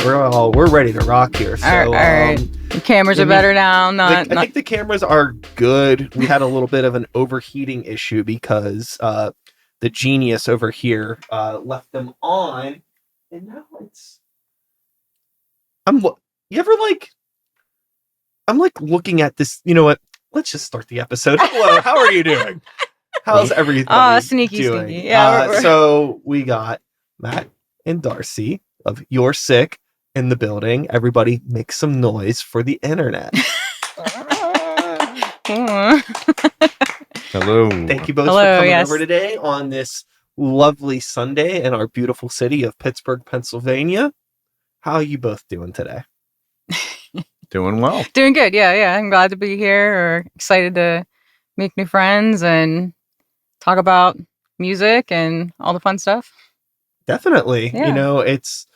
we're ready to rock here. So, all right. The cameras are better now. I think the cameras are good. We had a little bit of an overheating issue because the genius over here left them on, and now it's. I'm looking at this. You know what? Let's just start the episode. Hello, how are you doing? How's everything sneaky. Yeah. So we got Matt and Darcy of You're Sick in the building. Everybody make some noise for the internet. Hello. Thank you both for coming over today on this lovely Sunday in our beautiful city of Pittsburgh, Pennsylvania. How are you both doing today? Doing well. Doing good. Yeah. I'm glad to be here, or excited to make new friends and talk about music and all the fun stuff. Definitely. Yeah. You know, it's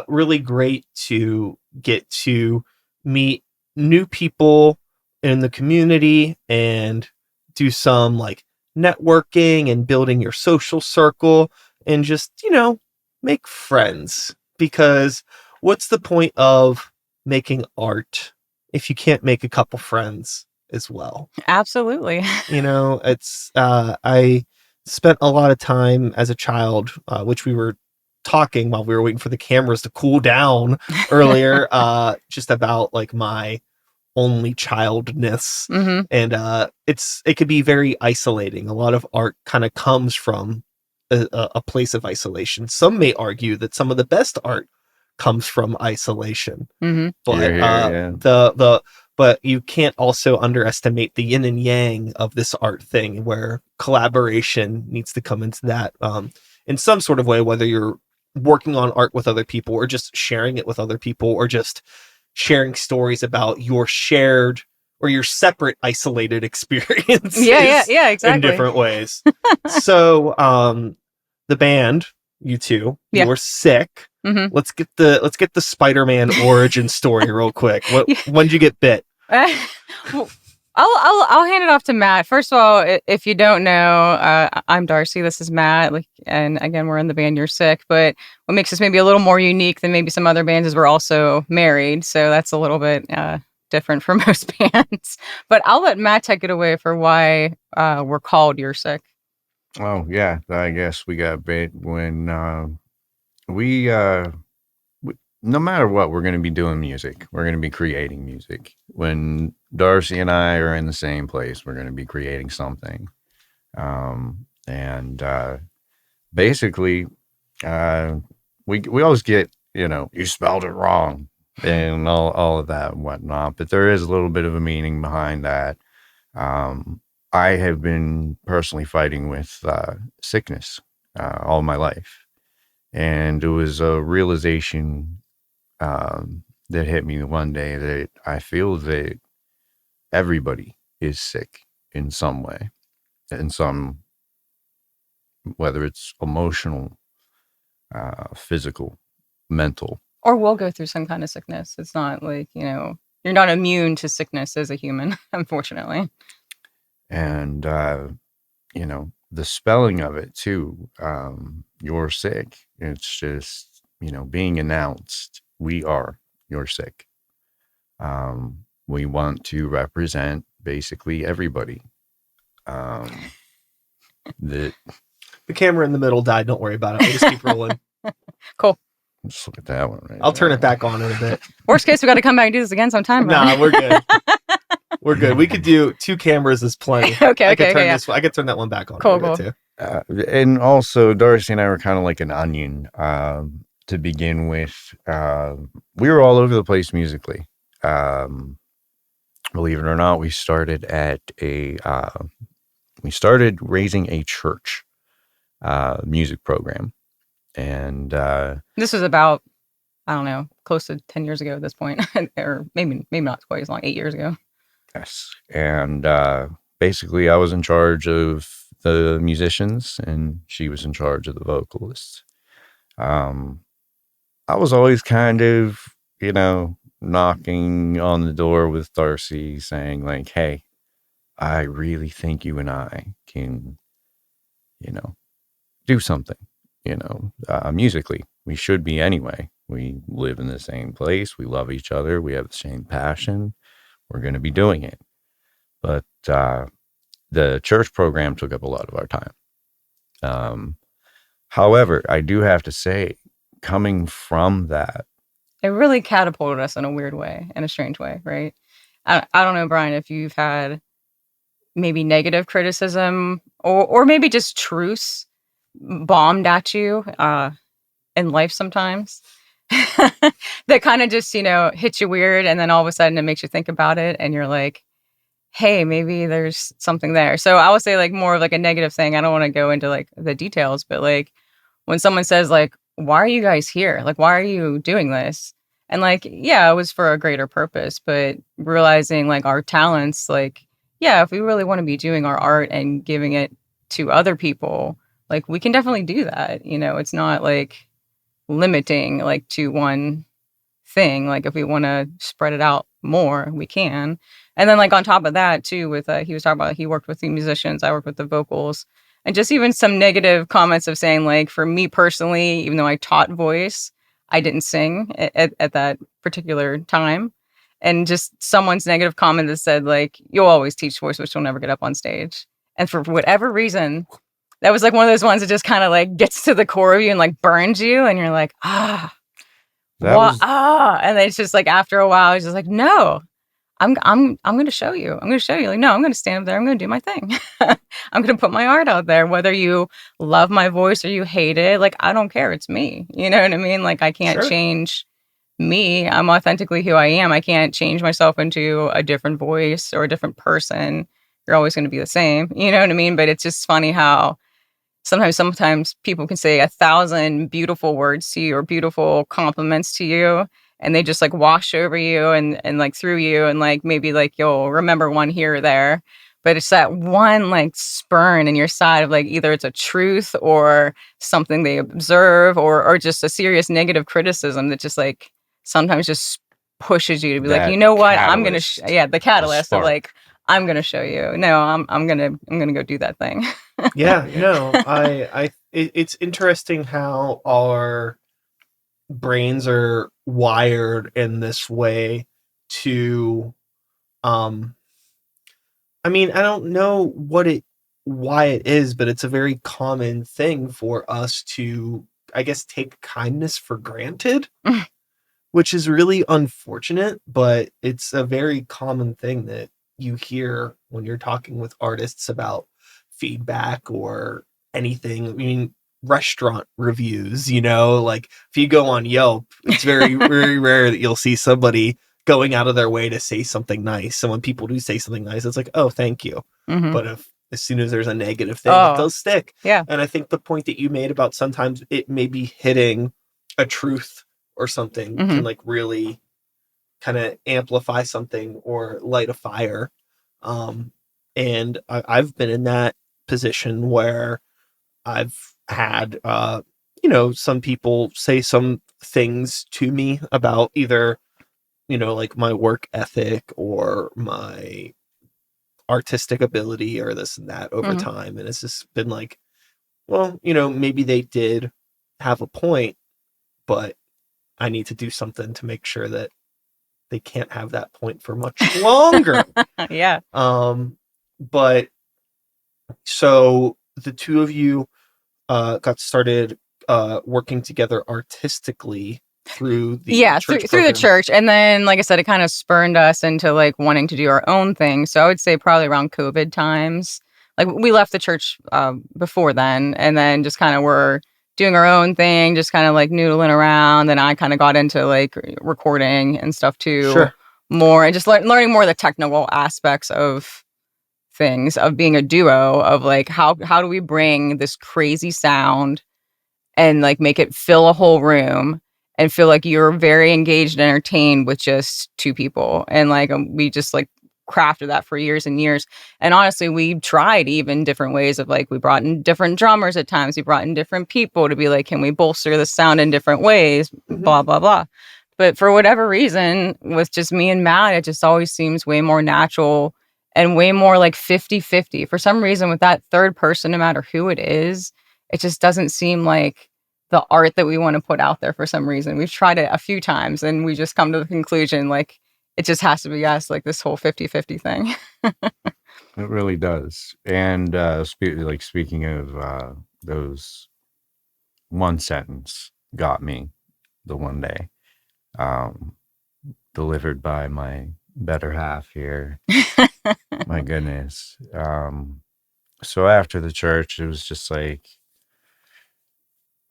really great to get to meet new people in the community and do some like networking and building your social circle and just, make friends. Because what's the point of making art if you can't make a couple friends as well? Absolutely. It's I spent a lot of time as a child, which we were talking while we were waiting for the cameras to cool down earlier, just about like my only childness. Mm-hmm. And it could be very isolating. A lot of art kind of comes from a place of isolation. Some may argue that some of the best art comes from isolation. Mm-hmm. But but you can't also underestimate the yin and yang of this art thing, where collaboration needs to come into that in some sort of way, whether you're working on art with other people or just sharing it with other people or just sharing stories about your shared or your separate isolated experiences. Yeah, exactly. In different ways. So the band, you two, You're Sick. Mm-hmm. Let's get the Spider-Man origin story real quick. When did you get bit? I'll hand it off to Matt. First of all, if you don't know, I'm Darcy. This is Matt. And again, we're in the band You're Sick. But what makes us maybe a little more unique than maybe some other bands is we're also married. So that's a little bit different for most bands. But I'll let Matt take it away for why we're called You're Sick. Oh, yeah. I guess we got bit when we no matter what, we're going to be doing music. We're going to be creating music. When Darcy and I are in the same place, we're going to be creating something. Basically, we always get, you spelled it wrong and all of that and whatnot. But there is a little bit of a meaning behind that. I have been personally fighting with sickness all my life. And it was a realization that hit me one day that I feel that everybody is sick in some way, whether it's emotional, physical, mental. Or we'll go through some kind of sickness. It's not like, you're not immune to sickness as a human, unfortunately. And, the spelling of it too, You're Sick. It's just, being announced, we are You're Sick. We want to represent basically everybody. The camera in the middle died. Don't worry about it. We'll just keep rolling. Cool. Let's look at that one. I'll turn it back on in a bit. Worst case, we got to come back and do this again sometime. Nah, we're good. We're good. We could do 2 cameras is plenty. Okay. I could turn that one back on. Cool. Too. And also, Darcy and I were kind of like an onion to begin with. We were all over the place musically. Believe it or not, we started raising a church music program. And this was about, I don't know, close to 10 years ago at this point, or maybe not quite as long, 8 years ago. Yes. And basically I was in charge of the musicians and she was in charge of the vocalists. I was always kind of, knocking on the door with Darcy saying like, hey, I really think you and I can, do something, musically. We should be anyway. We live in the same place. We love each other. We have the same passion. We're going to be doing it. But the church program took up a lot of our time. However, I do have to say, coming from that, It really catapulted us in a weird way, in a strange way, right? I don't know, Brian, if you've had maybe negative criticism or maybe just truths bombed at you in life sometimes that kind of just, hits you weird. And then all of a sudden it makes you think about it and you're like, hey, maybe there's something there. So I would say like more of like a negative thing. I don't want to go into like the details, but like when someone says like, why are you guys here? Like, why are you doing this? And like, yeah, it was for a greater purpose, but realizing like our talents, like, yeah, if we really want to be doing our art and giving it to other people, like we can definitely do that. It's not like limiting like to one thing. Like if we want to spread it out more, we can. And then like on top of that too, with he was talking about he worked with the musicians, I worked with the vocals, and just even some negative comments of saying like for me personally, even though I taught voice, I didn't sing at that particular time. And just someone's negative comment that said like you'll always teach voice, but you'll never get up on stage. And for whatever reason, that was like one of those ones that just kind of like gets to the core of you and like burns you, and you're like and then it's just like after a while, it's just like no. I'm going to show you. I'm going to show you. Like, no, I'm going to stand up there. I'm going to do my thing. I'm going to put my art out there. Whether you love my voice or you hate it, like, I don't care. It's me. You know what I mean? Like, I can't change me. I'm authentically who I am. I can't change myself into a different voice or a different person. You're always going to be the same. You know what I mean? But it's just funny how sometimes people can say 1,000 beautiful words to you or beautiful compliments to you, and they just like wash over you and like through you, and like maybe like you'll remember one here or there, but it's that one like spurn in your side of like either it's a truth or something they observe or just a serious negative criticism that just like sometimes just pushes you to be like, you know what, I'm gonna the catalyst of like I'm gonna show you. No, I'm gonna go do that thing. Yeah, no, it's interesting how our brains are wired in this way to I mean, I don't know why it is, but it's a very common thing for us to, I guess, take kindness for granted, which is really unfortunate, but it's a very common thing that you hear when you're talking with artists about feedback or anything. I mean, restaurant reviews, like if you go on Yelp, it's very, very rare that you'll see somebody going out of their way to say something nice. And when people do say something nice, it's like, oh, thank you. Mm-hmm. But as soon as there's a negative thing, it does stick. Yeah. And I think the point that you made about sometimes it may be hitting a truth or something can like really kind of amplify something or light a fire. And I've been in that position where I've had, some people say some things to me about either, like my work ethic or my artistic ability or this and that over time. And it's just been like, well, maybe they did have a point, but I need to do something to make sure that they can't have that point for much longer. Yeah. But so the two of you got started working together artistically through the church through the church. And then, like I said, it kind of spurned us into like wanting to do our own thing. So I would say probably around COVID times, like we left the church before then, and then just kind of were doing our own thing, just kind of like noodling around. And I kind of got into like recording and stuff too, more, and just learning more of the technical aspects of things, of being a duo, of like how do we bring this crazy sound and like make it fill a whole room and feel like you're very engaged and entertained with just two people. And like we just like crafted that for years and years. And honestly, we tried even different ways of like, we brought in different drummers at times, we brought in different people to be like, can we bolster the sound in different ways, blah blah blah. But for whatever reason, with just me and Matt, it just always seems way more natural and way more like 50-50. For some reason, with that third person, no matter who it is, it just doesn't seem like the art that we want to put out there for some reason. We've tried it a few times and we just come to the conclusion like it just has to be us, like this whole 50-50 thing. It really does. And speaking of those, one sentence got me the one day, um, delivered by my better half here. My goodness. So after the church, it was just like,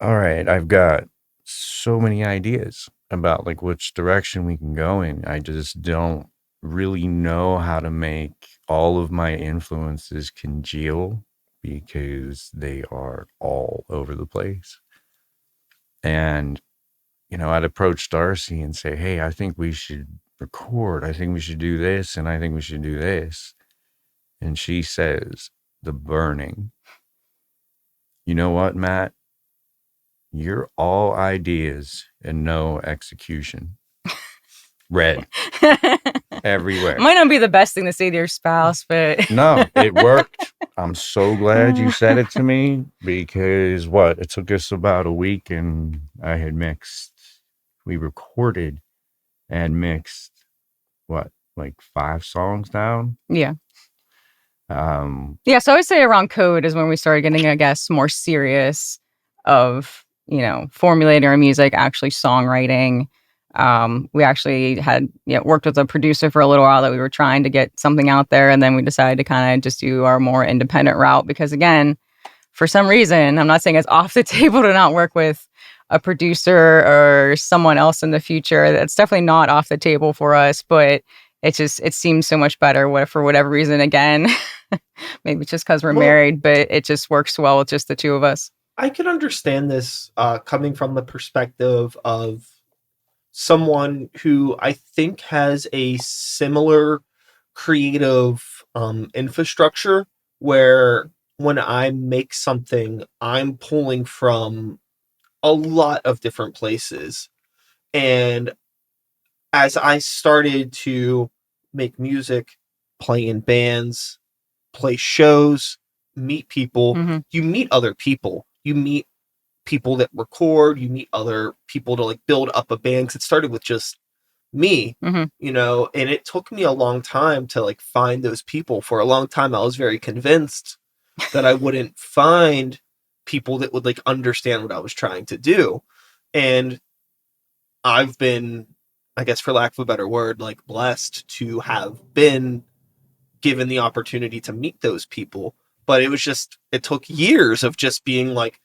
all right, I've got so many ideas about like which direction we can go in. I just don't really know how to make all of my influences congeal because they are all over the place. And, I'd approach Darcy and say, hey, I think we should record. I think we should do this. And I think we should do this. And she says, the burning. You know what, Matt? You're all ideas and no execution. Red. Everywhere. Might not be the best thing to say to your spouse, but No, it worked. I'm so glad you said it to me because it took us about a week and we recorded and mixed like 5 songs down? Yeah. So I would say around code is when we started getting, I guess, more serious of, formulating our music, actually songwriting. We actually had worked with a producer for a little while that we were trying to get something out there. And then we decided to kind of just do our more independent route because, again, for some reason, I'm not saying it's off the table to not work with a producer or someone else in the future. That's definitely not off the table for us, but it seems so much better for whatever reason. Again, maybe just because we're married, but it just works well with just the two of us. I can understand this coming from the perspective of someone who I think has a similar creative infrastructure where when I make something, I'm pulling from a lot of different places. And as I started to make music, play in bands, play shows, meet people, you meet other people. You meet people that record, you meet other people to like build up a band. 'Cause it started with just me, and it took me a long time to like find those people. For a long time, I was very convinced that I wouldn't find people that would like understand what I was trying to do. And I've been, I guess for lack of a better word, like blessed to have been given the opportunity to meet those people. But it took years of just being like,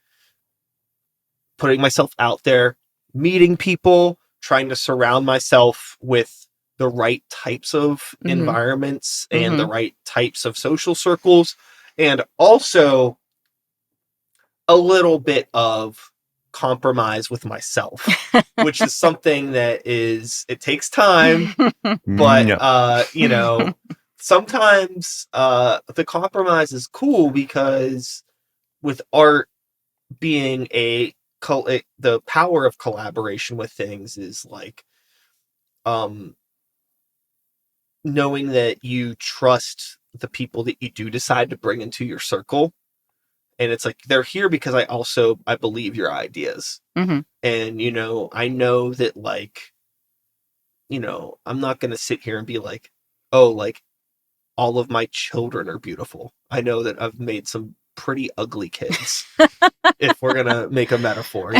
putting myself out there, meeting people, trying to surround myself with the right types of environments and the right types of social circles, and also a little bit of compromise with myself, which is something that it takes time, but sometimes the compromise is cool because with art being the power of collaboration with things is like knowing that you trust the people that you do decide to bring into your circle, and it's like they're here because I believe your ideas, and I know that like I'm not gonna sit here and be like, oh, like all of my children are beautiful. I know that I've made some pretty ugly kids, if we're gonna make a metaphor,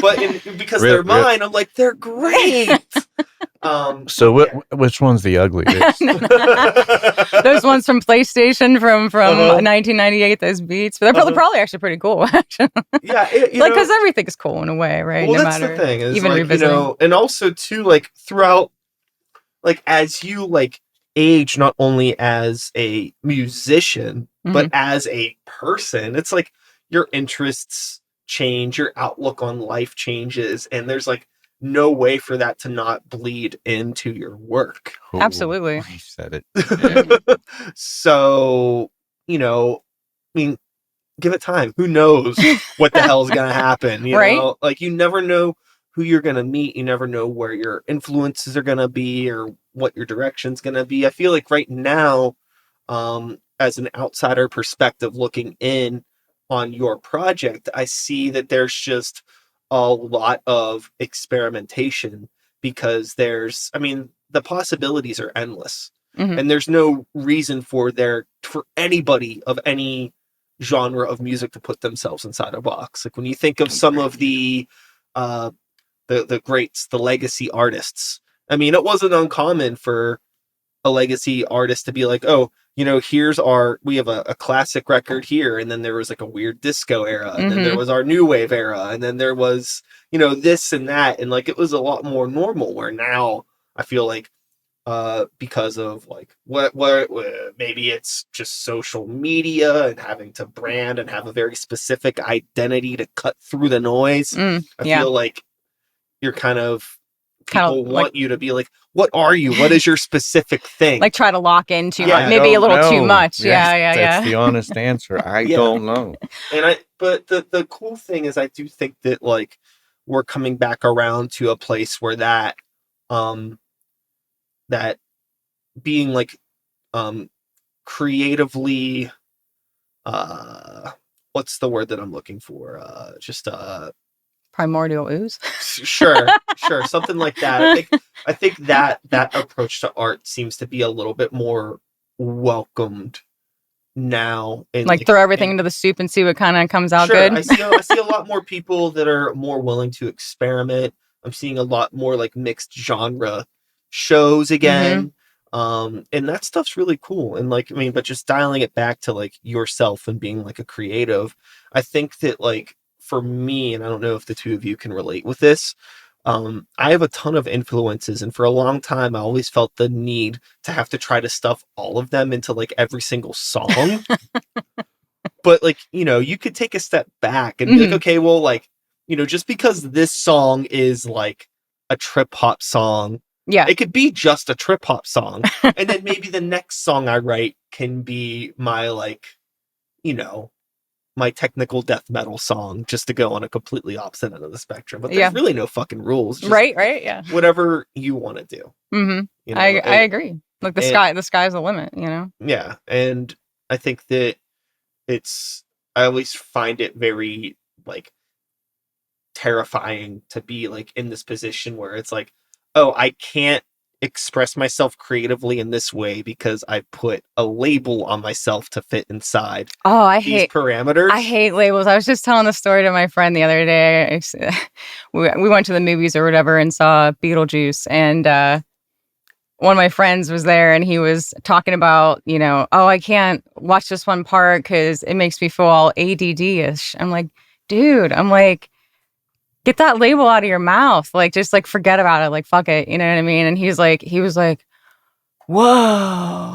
but because they're mine, I'm like, they're great. Which one's the ugliest? Those ones from PlayStation from 1998, those beats, but they're probably actually pretty cool. Actually. Yeah, because everything's cool in a way, right? Well, that's the thing, is even like, revisiting. And also too, like throughout, like as you like age, not only as a musician but as a person, it's like your interests change, your outlook on life changes, and there's like no way for that to not bleed into your work. Absolutely. You said it. Yeah. So, I mean, give it time. Who knows what the hell's going to happen? You know, like you never know who you're going to meet. You never know where your influences are going to be or what your direction's going to be. I feel like right now, as an outsider perspective looking in, on your project, I see that there's just a lot of experimentation because I mean, the possibilities are endless. Mhm. And there's no reason for anybody of any genre of music to put themselves inside a box. Like when you think of some of uh the greats, the legacy artists. I mean, it wasn't uncommon for a legacy artist to be like, oh, we have a classic record here, and then there was like a weird disco era, and then there was our new wave era, and then there was, this and that, and like it was a lot more normal. Where now I feel like because of like what maybe it's just social media and having to brand and have a very specific identity to cut through the noise. I feel like you're people want you to be like, what are you? What is your specific thing? Like try to lock into maybe a little too much. Yeah. That's the honest answer. I don't know. But the cool thing is I do think that like we're coming back around to a place where that being like creatively what's the word that I'm looking for? Just primordial ooze. Sure, something like that. I think that approach to art seems to be a little bit more welcomed now. And like throw everything into the soup and see what kind of comes out good. I see a lot more people that are more willing to experiment. I'm seeing a lot more like mixed genre shows again. And that stuff's really cool. And like, I mean, but just dialing it back to like yourself and being like a creative, I think that like for me, and I don't know if the two of you can relate with this, I have a ton of influences, and for a long time I always felt the need to have to try to stuff all of them into like every single song. But like, you could take a step back and be like, okay, well, like, just because this song is like a trip hop song, it could be just a trip hop song. And then maybe the next song I write can be my like, my technical death metal song, just to go on a completely opposite end of the spectrum. But there's really no fucking rules. Just right. Yeah. Whatever you want to do. I agree. Like the sky's the limit, Yeah. And I think that I always find it very like terrifying to be like in this position where it's like, oh, I can't express myself creatively in this way because I put a label on myself to fit inside these parameters. I hate labels. I was just telling the story to my friend the other day. We went to the movies or whatever and saw Beetlejuice, and one of my friends was there and he was talking about, oh, I can't watch this one part because it makes me feel all ADD-ish. I'm like, dude, get that label out of your mouth. Like, just like forget about it. Like, fuck it. You know what I mean? And he was like, whoa.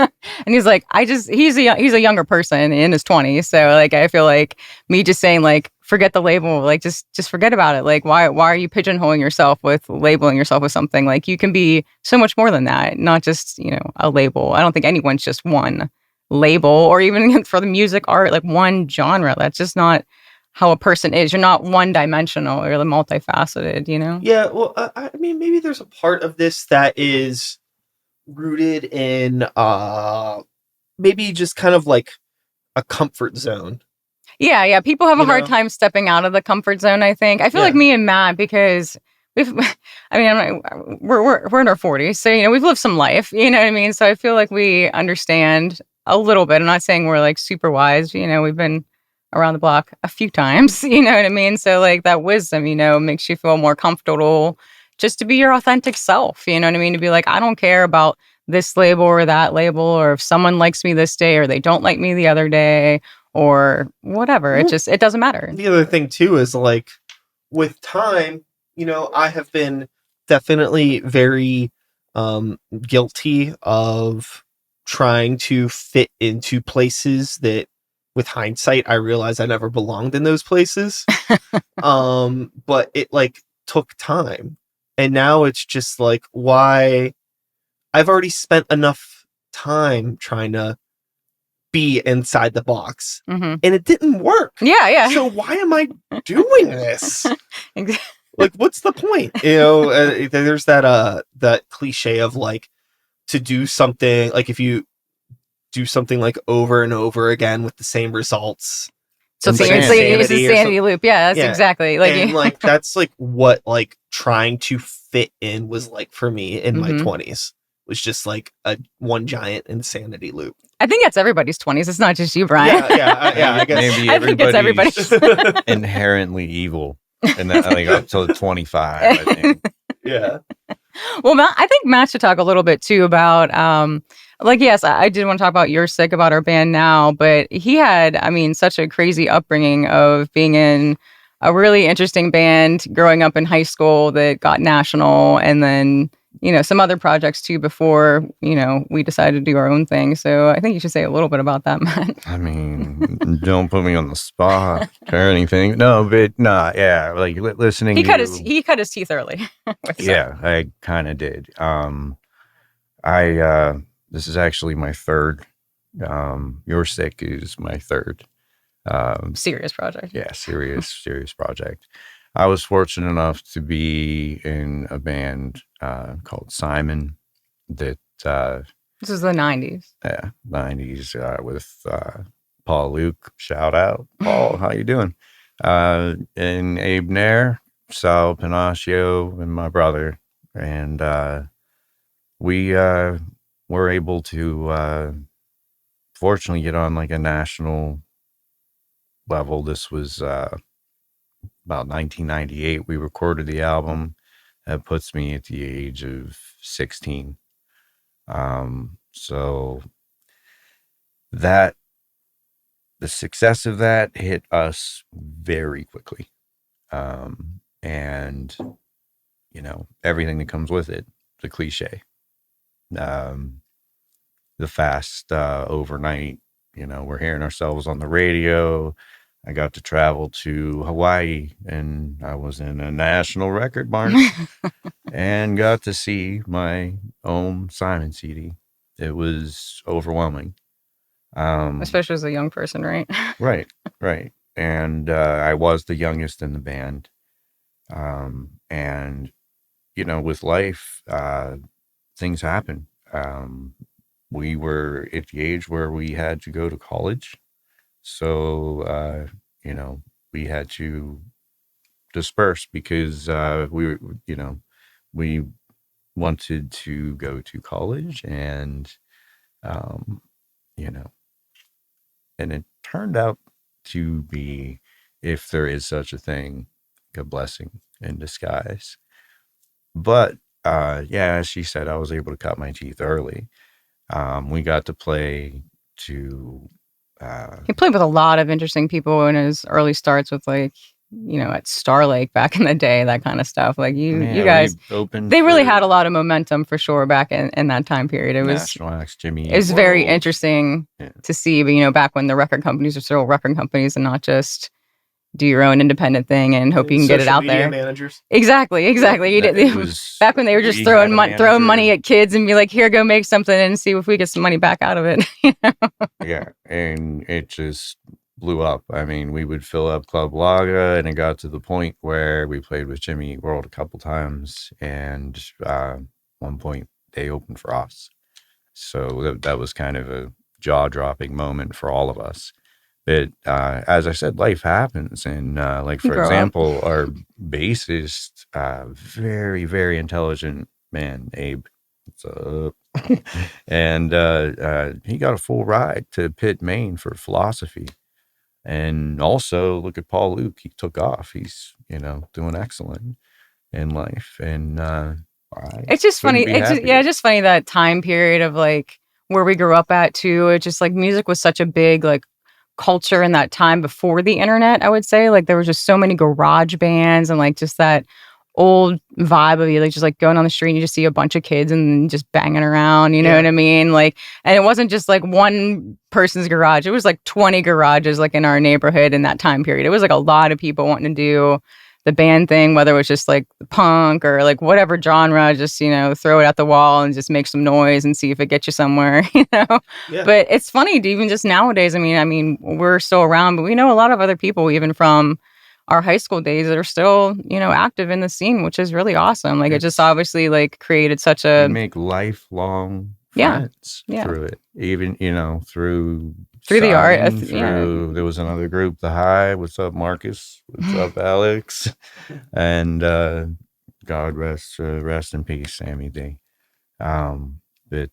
And he's like, he's a younger person in his 20s. So like, I feel like me just saying like, forget the label, like just forget about it. Like, why are you pigeonholing yourself with labeling yourself with something? Like, you can be so much more than that, not just, a label. I don't think anyone's just one label, or even for the music, art, like one genre. That's just not how a person is. You're not one dimensional. You're multifaceted, Yeah, well, I mean, maybe there's a part of this that is rooted in maybe just kind of like a comfort zone. Yeah. People have a hard time stepping out of the comfort zone, I think. I feel like me and Matt, because we're in our 40s, so we've lived some life, you know what I mean? So I feel like we understand a little bit. I'm not saying we're like super wise, we've been around the block a few times, you know what I mean? So like that wisdom, makes you feel more comfortable just to be your authentic self, you know what I mean? To be like, I don't care about this label or that label, or if someone likes me this day or they don't like me the other day or whatever. It doesn't matter. The other thing too is like with time, I have been definitely very guilty of trying to fit into places that with hindsight I realized I never belonged in those places. But it like took time. And now it's just like, why? I've already spent enough time trying to be inside the box, and it didn't work. Yeah. So why am I doing this? Like, what's the point? There's that cliche of like, to do something, like if you do something like over and over again with the same results, So it's the insanity loop. Yeah, that's exactly like and like that's like what like trying to fit in was like for me in my 20s. Was just like a one giant insanity loop. I think that's everybody's 20s. It's not just you, Brian. Yeah. I guess maybe I think it's everybody's inherently evil, and that like up till 25. I think. Yeah. Well, Matt, I think Matt should talk a little bit too about like, yes, I did want to talk about You're Sick, about our band now, but he had, I mean, such a crazy upbringing of being in a really interesting band growing up in high school that got national, and then, you know, some other projects too before, you know, we decided to do our own thing. So I think you should say a little bit about that, Matt. I mean, don't put me on the spot or anything. No, but yeah, like listening. He cut his teeth early. Yeah, I kind of did. This is actually my third. You're Sick is my third. Serious project. Yeah, serious project. I was fortunate enough to be in a band called Simon that this is the 90s. Yeah, 90s with Paul Luke. Shout out, Paul. How you doing? And Abe Nair, Sal Panacio, and my brother. And we were able to fortunately get on like a national level. This was about 1998. We recorded the album. That puts me at the age of 16. So that the success of that hit us very quickly. And you know, everything that comes with it, the cliche, the fast, overnight, you know, we're hearing ourselves on the radio. I got to travel to Hawaii, and I was in a national record march and got to see my own Simon CD. It was overwhelming. Especially as a young person, right? Right. And I was the youngest in the band. And, you know, with life, things happen. We were at the age where we had to go to college. So, you know, we had to disperse because we wanted to go to college, and, you know, and it turned out to be, if there is such a thing, a blessing in disguise. But, yeah, as she said, I was able to cut my teeth early. We got to play to... he played with a lot of interesting people in his early starts with, like, you know, at Star Lake back in the day, that kind of stuff. Like you guys, they really had a lot of momentum for sure back in that time period. It was National Acts, Jimmy. It was very interesting to see, but, you know, back when the record companies are still record companies and not just do your own independent thing and hope you can get it out there. Managers. Exactly. You did back when they were just throwing money at kids and be like, "Here, go make something and see if we get some money back out of it." You know? Yeah, and it just blew up. I mean, we would fill up Club Laga, and it got to the point where we played with Jimmy Eat World a couple times, and one point they opened for us. So that was kind of a jaw-dropping moment for all of us. But as I said, life happens, and like, for example, our bassist, very, very intelligent man, Abe, what's up? And he got a full ride to Pitt, Maine for philosophy. And also, look at Paul Luke. He took off. He's, you know, doing excellent in life. And it's just funny. It's just funny that time period of, like, where we grew up at too. It's just like music was such a big, like, culture in that time before the internet. I would say, like, there was just so many garage bands and, like, just that old vibe of you, like, just like going on the street and you just see a bunch of kids and just banging around, you know what I mean? Like, and it wasn't just like one person's garage. It was like 20 garages, like, in our neighborhood in that time period. It was like a lot of people wanting to do the band thing, whether it was just like punk or like whatever genre, just, you know, throw it at the wall and just make some noise and see if it gets you somewhere, you know? Yeah. But it's funny to even just nowadays, I mean, we're still around, but we know a lot of other people, even from our high school days, that are still, you know, active in the scene, which is really awesome. Like, it just obviously, like, created such a... You make lifelong friends through it. Even, you know, through through the art. sign through, there was another group, The High. What's up, Marcus? What's up, Alex? And God rest in peace, Sammy D. But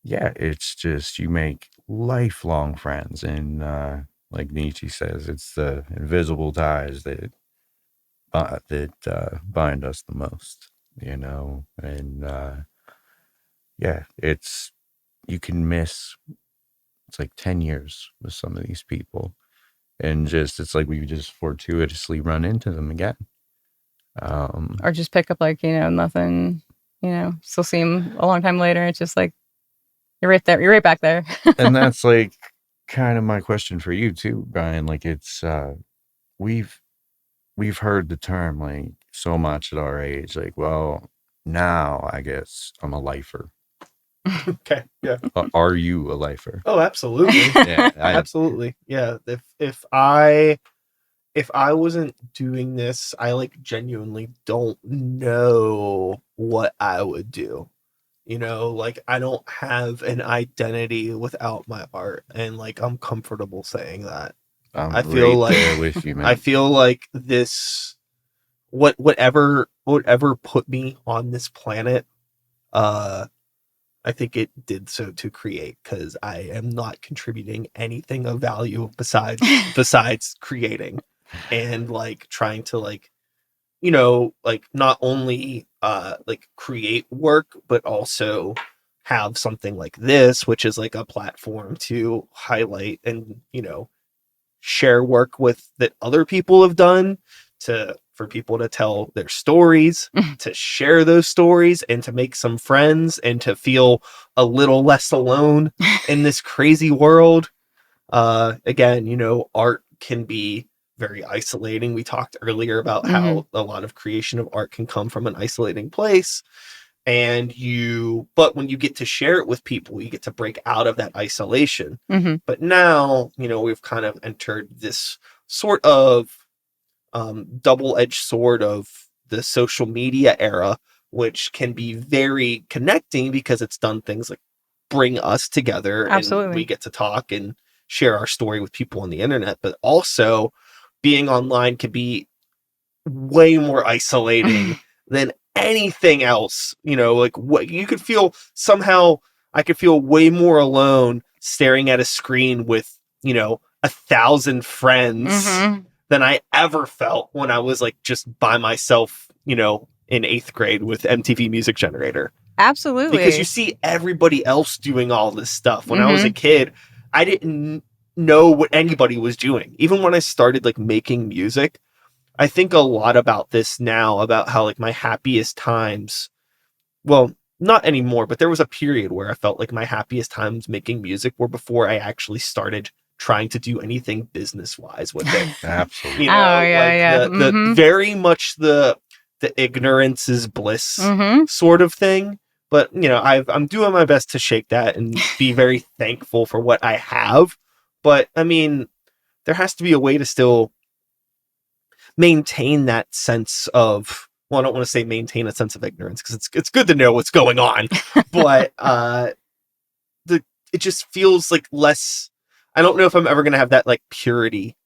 yeah, it's just you make lifelong friends, and like Nietzsche says, it's the invisible ties that bind us the most, you know. And yeah, it's you can miss. It's like 10 years with some of these people, and just it's like we just fortuitously run into them again. Or just pick up like, nothing, still see him a long time later. It's just like, you're right there. You're right back there. And that's like kind of my question for you too, Brian. Like it's, we've heard the term like so much at our age, like, well, now I guess I'm a lifer. Okay. Yeah. Are you a lifer? Oh, absolutely. Yeah, Absolutely. Yeah. If I wasn't doing this, I like genuinely don't know what I would do. Like I don't have an identity without my art, and like I'm comfortable saying that. I feel like there with you, man. I feel like this whatever put me on this planet, I think it did so to create, because I am not contributing anything of value besides creating and like trying to like, like not only like create work, but also have something like this, which is like a platform to highlight and, share work with that other people have done, for people to tell their stories, to share those stories, and to make some friends, and to feel a little less alone in this crazy world. Again, art can be very isolating. We talked earlier about how a lot of creation of art can come from an isolating place. But when you get to share it with people, you get to break out of that isolation. But now, we've kind of entered this sort of double-edged sword of the social media era, which can be very connecting because it's done things like bring us together. Absolutely. And we get to talk and share our story with people on the internet. But also being online can be way more isolating than anything else. Like what you could feel somehow, I could feel way more alone staring at a screen with, 1,000 friends than I ever felt when I was like just by myself, in 8th grade with MTV Music Generator. Absolutely. Because you see everybody else doing all this stuff. When I was a kid, I didn't know what anybody was doing. Even when I started like making music, I think a lot about this now, about how like my happiest times, well, not anymore, but there was a period where I felt like my happiest times making music were before I actually started trying to do anything business wise with it. Absolutely. The very much the ignorance is bliss sort of thing. But I'm doing my best to shake that and be very thankful for what I have. But I mean, there has to be a way to still maintain that sense of, well, I don't want to say maintain a sense of ignorance, because it's good to know what's going on, but it just feels like less. I don't know if I'm ever going to have that like purity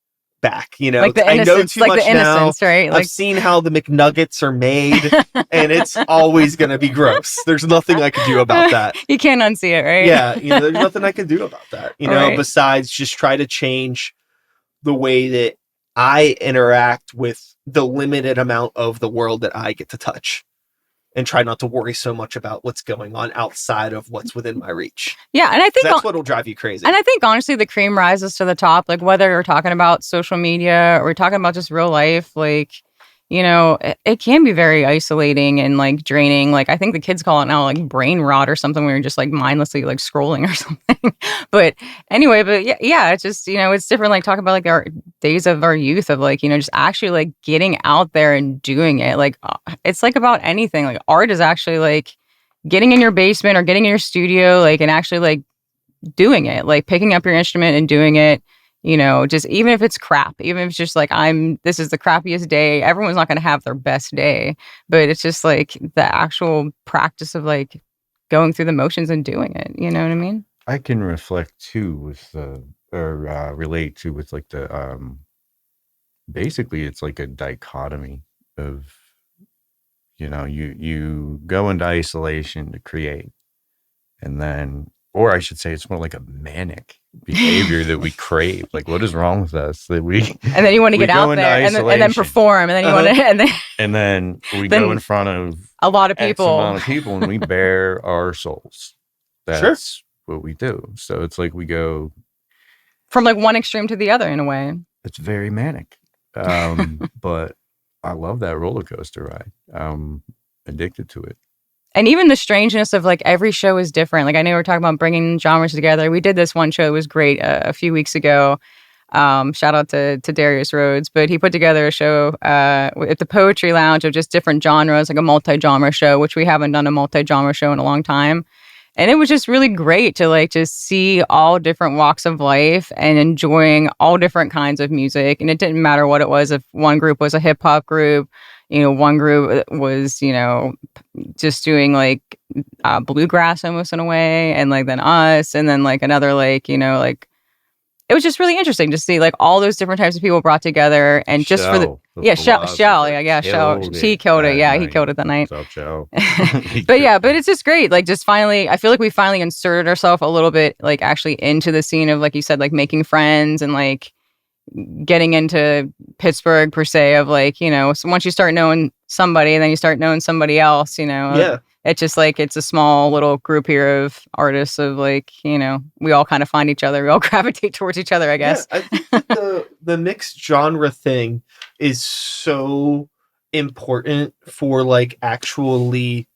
back, like the I know too like much the innocence, now. right? Like... I've seen how the McNuggets are made, and it's always going to be gross. There's nothing I can do about that. You can't unsee it, right? Yeah, there's nothing I can do about that, right. Besides just try to change the way that I interact with the limited amount of the world that I get to touch, and try not to worry so much about what's going on outside of what's within my reach. Yeah, and I think that's what'll drive you crazy. And I think honestly, the cream rises to the top. Like whether we're talking about social media or we're talking about just real life, like, it can be very isolating and like draining. Like I think the kids call it now like brain rot or something, where you're just like mindlessly like scrolling or something. But anyway, yeah, it's just, it's different. Like talk about like our days of our youth of like, just actually like getting out there and doing it. Like it's like about anything. Like art is actually like getting in your basement or getting in your studio, like, and actually like doing it, like picking up your instrument and doing it. Just even if it's crap, even if it's just like, this is the crappiest day. Everyone's not going to have their best day, but it's just like the actual practice of like going through the motions and doing it. You know what I mean? I can reflect too with relate to with like the basically it's like a dichotomy of you go into isolation to create, and then, or I should say, it's more like a manic behavior that we crave. Like, what is wrong with us that we And then you want to we get go out into there and then isolation, perform, and then you want to, and then we then go in front of a lot of X people. amount of people, and we bare our souls. Sure. That's what we do. So it's like we go from like one extreme to the other in a way. It's very manic, but I love that roller coaster ride. I'm addicted to it. And even the strangeness of like every show is different. Like I know we're talking about bringing genres together. We did this one show. It was great a few weeks ago. Shout out to Darius Rhodes, but he put together a show at the Poetry Lounge of just different genres, like a multi-genre show, which we haven't done a multi-genre show in a long time. And it was just really great to like just see all different walks of life and enjoying all different kinds of music. And it didn't matter what it was. If one group was a hip hop group, one group was, just doing like bluegrass almost in a way. And like then us, and then like another, like, like it was just really interesting to see like all those different types of people brought together. And just for Shell, she killed it. Yeah, he killed it that night. What's up, Shell? But it's just great. Like just finally, I feel like we finally inserted ourselves a little bit, like actually into the scene of, like you said, like making friends and like getting into Pittsburgh per se of like, so once you start knowing somebody and then you start knowing somebody else, Yeah. It's just like it's a small little group here of artists of like, we all kind of find each other. We all gravitate towards each other, I guess. Yeah, I think that the mixed genre thing is so important for like actually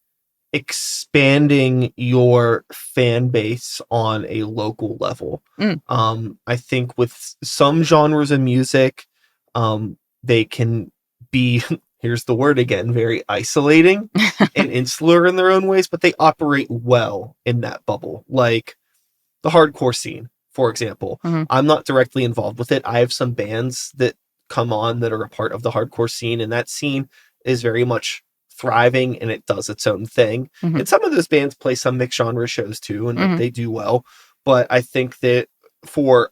expanding your fan base on a local level. I think with some genres of music, they can be here's the word again, very isolating and insular in their own ways, but they operate well in that bubble. Like the hardcore scene, for example. I'm not directly involved with it. I have some bands that come on that are a part of the hardcore scene, and that scene is very much thriving and it does its own thing. And some of those bands play some mixed genre shows too, and they do well. But I think that for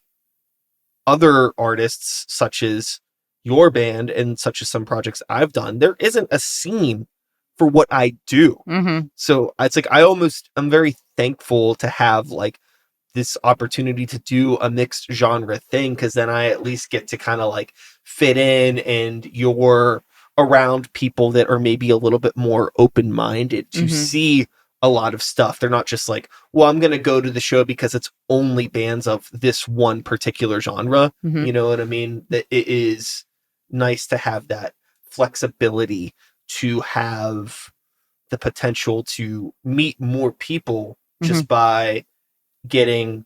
other artists, such as your band and such as some projects I've done, there isn't a scene for what I do. So it's like I'm very thankful to have like this opportunity to do a mixed genre thing, because then I at least get to kind of like fit in, and you're around people that are maybe a little bit more open-minded to see a lot of stuff. They're not just like, well, I'm going to go to the show because it's only bands of this one particular genre. You know what I mean? That it is nice to have that flexibility, to have the potential to meet more people just by getting,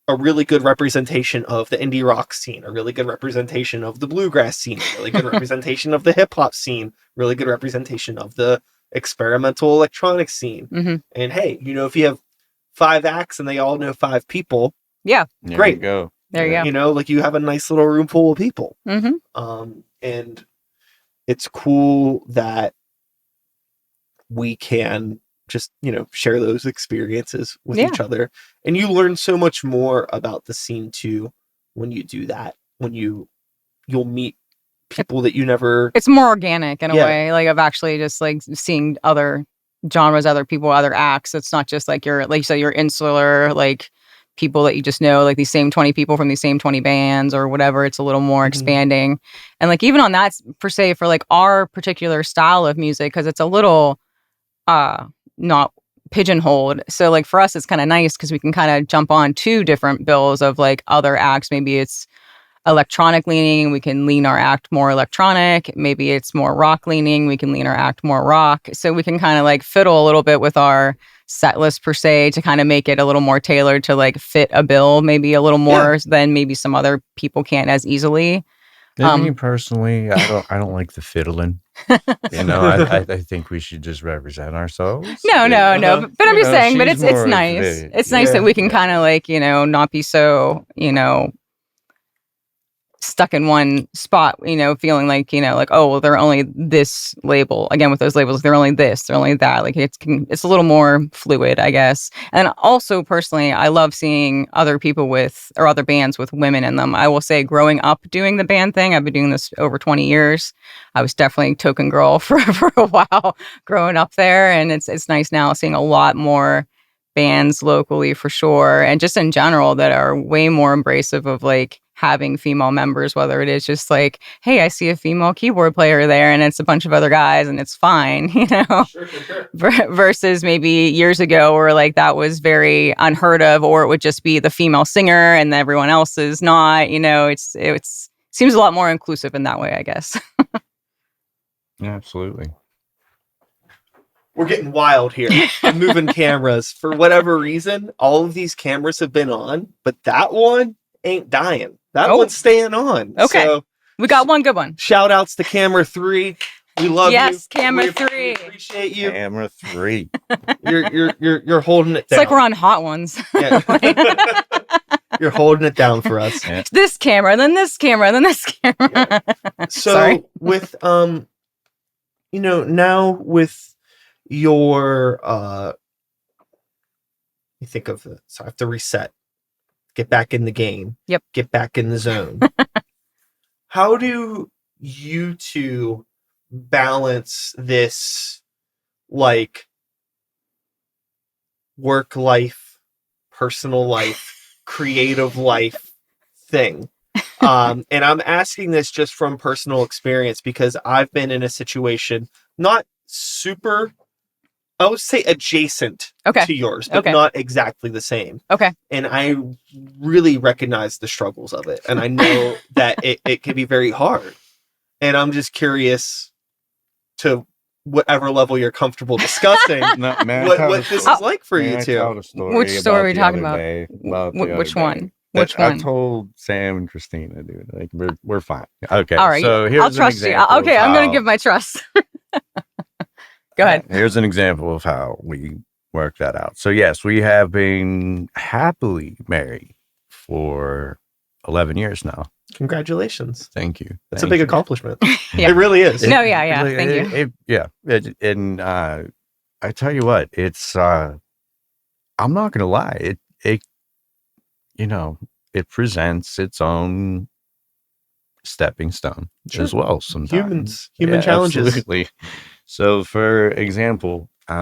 a really good representation of the indie rock scene, a really good representation of the bluegrass scene, a really good representation of the hip hop scene, really good representation of the experimental electronic scene. And hey, if you have 5 acts and they all know 5 people, great. There you go. There you go. Like you have a nice little room full of people. And it's cool that we can just, share those experiences with each other. And you learn so much more about the scene too when you do that. When you'll meet people that you never... It's more organic in a way, like of actually just like seeing other genres, other people, other acts. It's not just like like you said, you're insular, like people that you just know, like these same 20 people from these same 20 bands or whatever. It's a little more expanding. And like even on that per se, for like our particular style of music, because it's a little not pigeonholed. So like for us, it's kind of nice because we can kind of jump on 2 different bills of like other acts. Maybe it's electronic leaning, we can lean our act more electronic. Maybe it's more rock leaning, we can lean our act more rock. So we can kind of like fiddle a little bit with our set list per se to kind of make it a little more tailored to like fit a bill maybe a little more than maybe some other people can't as easily. Me personally, I don't like the fiddling. I think we should just represent ourselves. No. But I'm just saying, but it's nice. It's nice that we can kind of like, not be so, stuck in one spot, feeling like, like, oh, well, they're only this label. Again, with those labels, they're only this, they're only that. Like it's a little more fluid, I guess. And also personally, I love seeing other bands with women in them. I will say growing up doing the band thing, I've been doing this over 20 years. I was definitely token girl for a while growing up there. And it's nice now seeing a lot more bands locally for sure. And just in general that are way more embracive of like having female members, whether it is just like, hey, I see a female keyboard player there and it's a bunch of other guys and it's fine, Sure. versus maybe years ago where like that was very unheard of, or it would just be the female singer and everyone else is not, it's seems a lot more inclusive in that way, I guess. Yeah, absolutely. We're getting wild here. I'm moving cameras. For whatever reason, all of these cameras have been on, but that one ain't dying. That one's staying on. Okay. So, we got one good one. Shout outs to camera 3. We love you. Yes, camera 3. We appreciate you. Camera 3. You're holding it down. It's like we're on Hot Ones. Yeah. You're holding it down for us. Yeah. This camera, then this camera, then this camera. Yeah. So Sorry. with now with your you think of it, so I have to reset. Get back in the game. Yep. Get back in the zone. How do you two balance this like work life, personal life, creative life thing? And I'm asking this just from personal experience because I've been in a situation not super, I would say adjacent to yours, but not exactly the same. Okay. And I really recognize the struggles of it. And I know that it can be very hard. And I'm just curious to whatever level you're comfortable discussing what this is like for you two. Which story are we talking about? Which one? Which one? I told Sam and Christina, dude. Like we're fine. Okay. All right. So here's I'll trust you. Okay, I'm going to give my trust. Go ahead. Here's an example of how we work that out. So yes, we have been happily married for 11 years now. Congratulations. Thank you. That's a big accomplishment. Yeah. It really is. No, yeah. Thank you. And I tell you what, it's I'm not going to lie. It presents its own stepping stone as well sometimes. Human challenges. Absolutely. So for example, we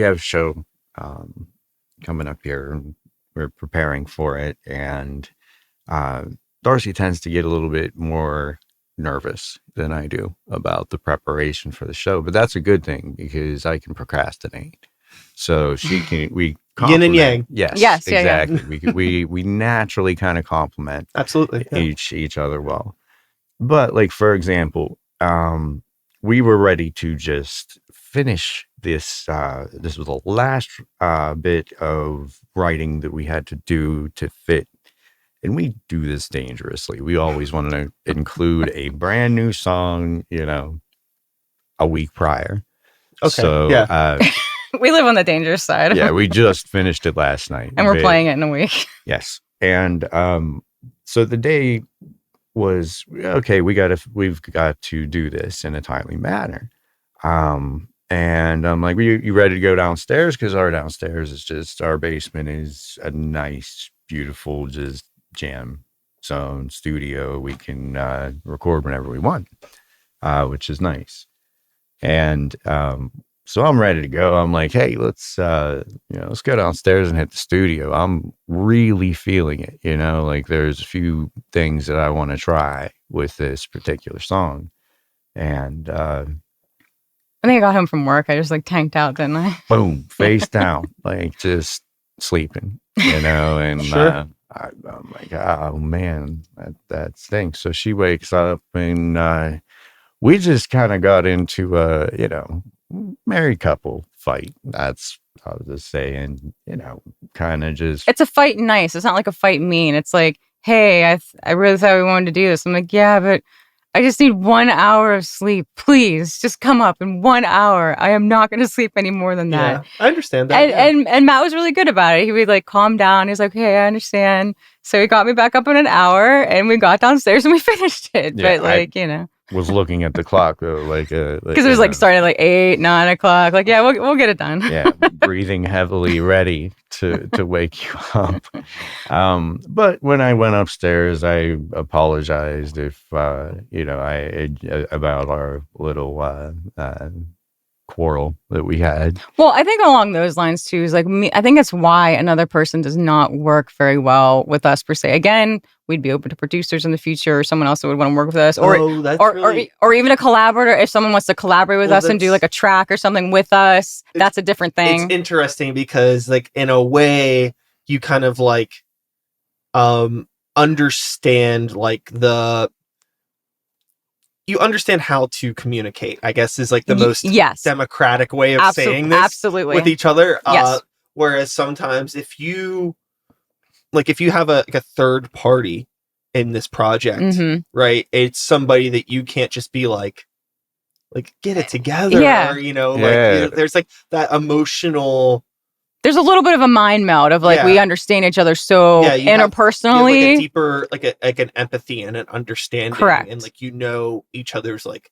have a show coming up here and we're preparing for it, and Darcy tends to get a little bit more nervous than I do about the preparation for the show, but that's a good thing because I can procrastinate. So we yin and yang. Yes, exactly. Yeah. we naturally kind of complement each other well. But like for example, we were ready to just finish this. This was the last bit of writing that we had to do to fit. And we do this dangerously. We always want to include a brand new song, a week prior. Okay. So, we live on the dangerous side. Yeah, we just finished it last night. And we're playing it in a week. Yes. And so the day was, okay, we've got to do this in a timely manner. And I'm like, you ready to go downstairs? Because our downstairs is just, our basement is a nice, beautiful, just jam zone studio. We can record whenever we want, which is nice. And so I'm ready to go. I'm like, hey, let's go downstairs and hit the studio. I'm really feeling it, like there's a few things that I want to try with this particular song. And I think I got home from work. I just tanked out, didn't I? Boom, face down, just sleeping, and sure. I'm like, oh man, that stinks. So she wakes up and we just kind of got into married couple fight. That's, I was just saying, kind of just. It's a fight nice. It's not like a fight mean. It's like, hey, I really thought we wanted to do this. I'm like, yeah, but I just need 1 hour of sleep. Please, just come up in 1 hour. I am not going to sleep any more than that. Yeah, I understand that. And Matt was really good about it. He would calm down. He's like, hey, I understand. So he got me back up in an hour, and we got downstairs and we finished it. Yeah, But like, you know, was looking at the clock though, because it was like starting at like 8, 9 o'clock. Like, yeah, we'll get it done. yeah, breathing heavily, ready to wake you up. But when I went upstairs, I apologized if about our little quarrel that we had. Well, I think along those lines too is like me. I think that's why another person does not work very well with us per se. Again, we'd be open to producers in the future, or someone else that would want to work with us, or or even a collaborator. If someone wants to collaborate with us and do like a track or something with us, that's a different thing. It's interesting because, like, in a way, you kind of like understand like you understand how to communicate, I guess, is like the most democratic way of saying this with each other. Yes. Whereas sometimes if you have a third party in this project, right? It's somebody that you can't just be like get it together. Yeah. Like there's like that emotional. There's a little bit of a mind meld of like we understand each other so interpersonally. You have like a deeper like an empathy and an understanding. Correct. And like each other's like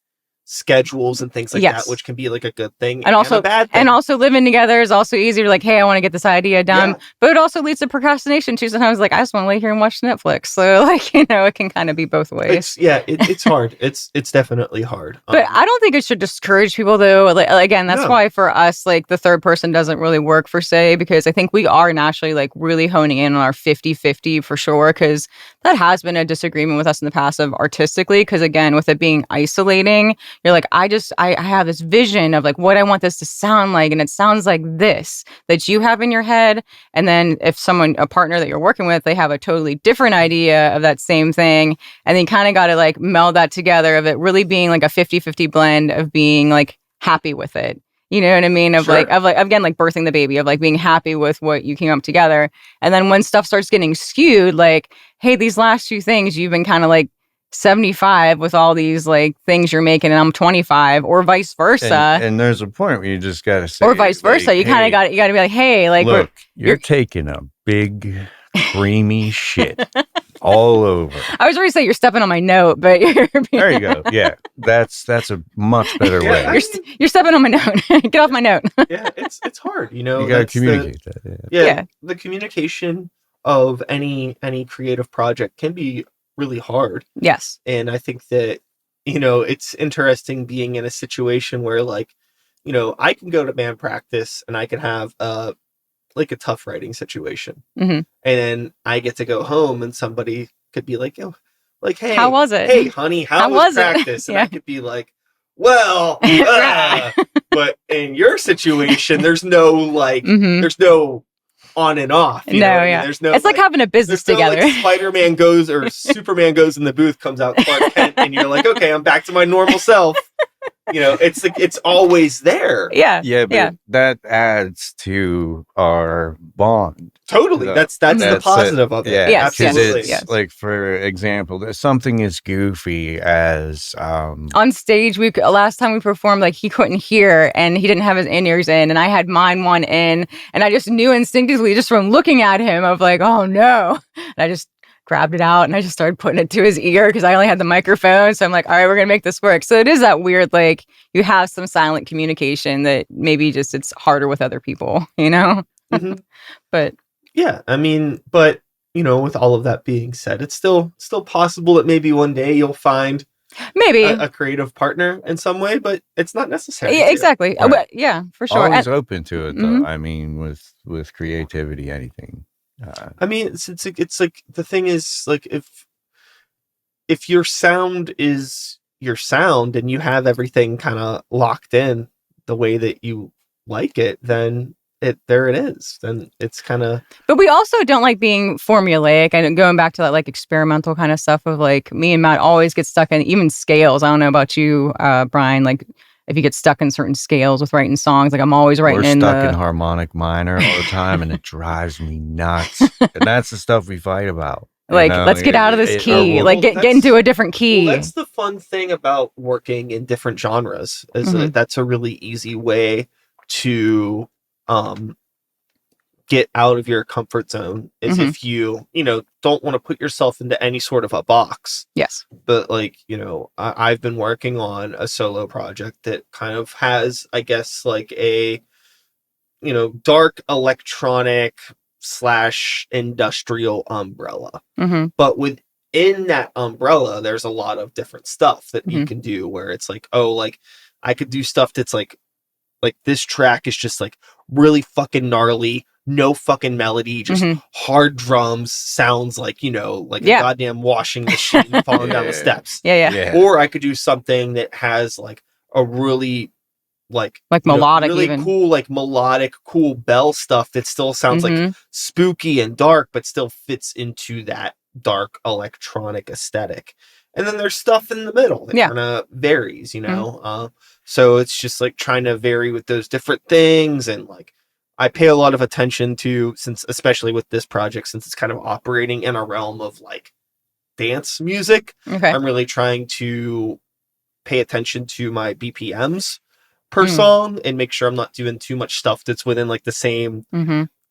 schedules and things like that, which can be like a good thing and also a bad thing. And also living together is also easier. Like, hey, I want to get this idea done, but it also leads to procrastination too. Sometimes like I just want to lay here and watch Netflix. So like it can kind of be both ways. It's hard. It's definitely hard. But I don't think it should discourage people though. Like, again, that's why for us, like the third person doesn't really work per se, because I think we are naturally like really honing in on our 50-50 for sure. Because that has been a disagreement with us in the past of artistically. Because again, with it being isolating, you're like, I have this vision of like what I want this to sound like, and it sounds like this that you have in your head. And then if a partner that you're working with, they have a totally different idea of that same thing, and then you kind of got to like meld that together of it really being like a 50-50 blend of being like happy with it. You know what I mean? Of again, like birthing the baby, of like being happy with what you came up together. And then when stuff starts getting skewed, like, hey, these last two things you've been kind of like 75 with all these like things you're making, and I'm 25, or vice versa. And there's a point where you just got to say, or vice versa. Like, you kind of got to be like, hey, like, look, you're taking a big creamy shit all over. I was already saying you're stepping on my note, but there you go. Yeah, that's a much better way. You're stepping on my note. Get off my note. Yeah, it's hard. You got to communicate that. The communication of any creative project can be really hard. Yes. And I think that, it's interesting being in a situation where like, I can go to band practice and I can have a tough writing situation. And then I get to go home and somebody could be like, oh, like, hey, how was it? Hey, honey, how was practice? And I could be like, well, but in your situation, there's no like, there's no on and off. There's no. It's like having a business together. Like Spider-Man goes or Superman goes in the booth, comes out Clark Kent, and you're like, okay, I'm back to my normal self. It's like it's always there. Yeah, but that adds to our bond. Totally, that's the positive of it. Yeah, yes, absolutely. It's like, for example, something as goofy as on stage. Last time we performed, like he couldn't hear and he didn't have his in-ears in, and I had mine one in, and I just knew instinctively just from looking at him of like, oh no, and I just grabbed it out and I just started putting it to his ear because I only had the microphone. So I'm like, all right, we're going to make this work. So it is that weird, like you have some silent communication that maybe just it's harder with other people, But yeah, I mean, but with all of that being said, it's still possible that maybe one day you'll find maybe a creative partner in some way, but it's not necessary. Yeah, exactly. Right. Yeah, for sure. Always open to it though. I mean, with creativity, anything. I mean, it's like the thing is like if your sound is your sound and you have everything kind of locked in the way that you like it, then there it is. Then it's kind of. But we also don't like being formulaic, and going back to that like experimental kind of stuff of like me and Matt always get stuck in even scales. I don't know about you, Brian, like. If you get stuck in certain scales with writing songs, like I'm always writing We're stuck in harmonic minor all the time, and it drives me nuts. And that's the stuff we fight about. Like, let's get out of this key. Like, get into a different key. Well, that's the fun thing about working in different genres. Is that that's a really easy way to get out of your comfort zone is if you, don't want to put yourself into any sort of a box. Yes. But like, I've been working on a solo project that kind of has, I guess, like a, dark electronic / industrial umbrella. But within that umbrella, there's a lot of different stuff that you can do where it's like, oh, like I could do stuff that's like this track is just like really fucking gnarly, no fucking melody, just hard drums, sounds like, like a goddamn washing machine falling down the steps. Yeah. Or I could do something that has like a really like melodic, really even cool, like melodic, cool bell stuff that still sounds like spooky and dark, but still fits into that dark electronic aesthetic. And then there's stuff in the middle that kind of varies, so it's just like trying to vary with those different things. And like, I pay a lot of attention to, since especially with this project, since it's kind of operating in a realm of like dance music, I'm really trying to pay attention to my BPMs per song and make sure I'm not doing too much stuff that's within like the same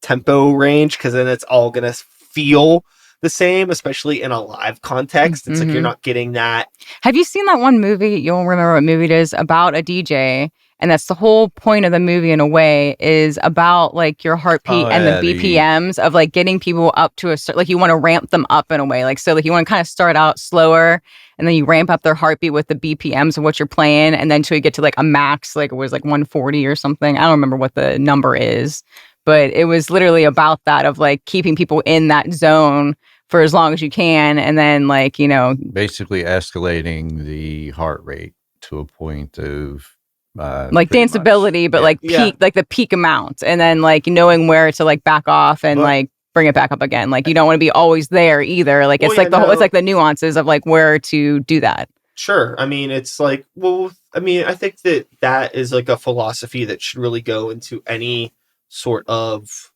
tempo range, because then it's all gonna feel the same, especially in a live context. It's like you're not getting that. Have you seen that one movie? You'll remember what movie it is, about a DJ, and that's the whole point of the movie in a way, is about like your heartbeat and the BPMs of like getting people up to a certain, like you want to ramp them up in a way, like so like you want to kind of start out slower and then you ramp up their heartbeat with the BPMs of what you're playing, and then till you get to like a max, like it was like 140 or something. I don't remember what the number is, but it was literally about that, of like keeping people in that zone for as long as you can, and then like, basically escalating the heart rate to a point of like danceability, but like peak, like the peak amount, and then like knowing where to like back off and like bring it back up again. Like you don't want to be always there either. Like it's like the whole, it's like the nuances of like where to do that. Sure. I mean, it's like, I think that is like a philosophy that should really go into any sort of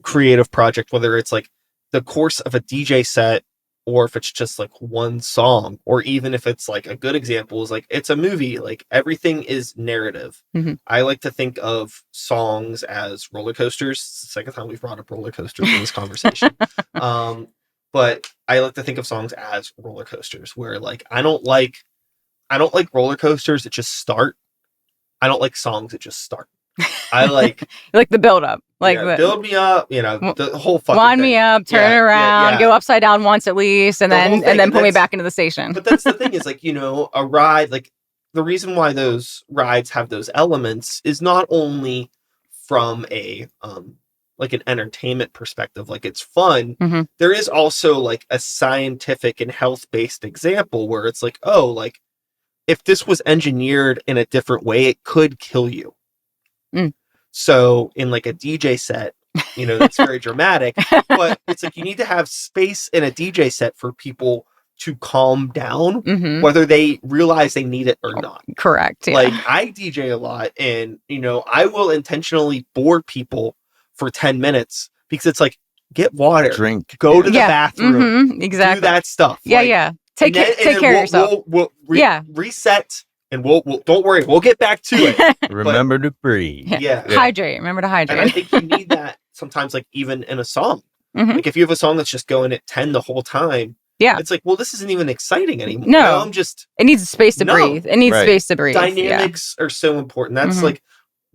creative project, whether it's like the course of a DJ set, or if it's just like one song, or even if it's like a good example is like it's a movie. Like everything is narrative. I like to think of songs as roller coasters. It's the second time we've brought up roller coasters in this conversation. But I like to think of songs as roller coasters, where like I don't like roller coasters that just start. I don't like songs that just start. I like like the build up, like build me up, the whole fucking wind thing. me up, turn it around, go upside down once at least, and then put me back into the station. But that's the thing is like, a ride, like the reason why those rides have those elements is not only from a like an entertainment perspective, like it's fun. There is also like a scientific and health-based example where it's like, oh, like if this was engineered in a different way, it could kill you. So in like a DJ set, that's very dramatic, but it's like you need to have space in a DJ set for people to calm down, whether they realize they need it or not. Correct. Yeah. Like I DJ a lot, and I will intentionally bore people for 10 minutes because it's like, get water, drink, go to the bathroom, exactly, do that stuff. Yeah. Take care of yourself. We'll reset. And we'll don't worry, we'll get back to it. Remember to breathe. Hydrate. Remember to hydrate. And I think you need that sometimes, like even in a song. Like if you have a song that's just going at 10 the whole time, it's like, well, this isn't even exciting anymore. No, it needs space to breathe. It needs space to breathe. Dynamics are so important. That's like,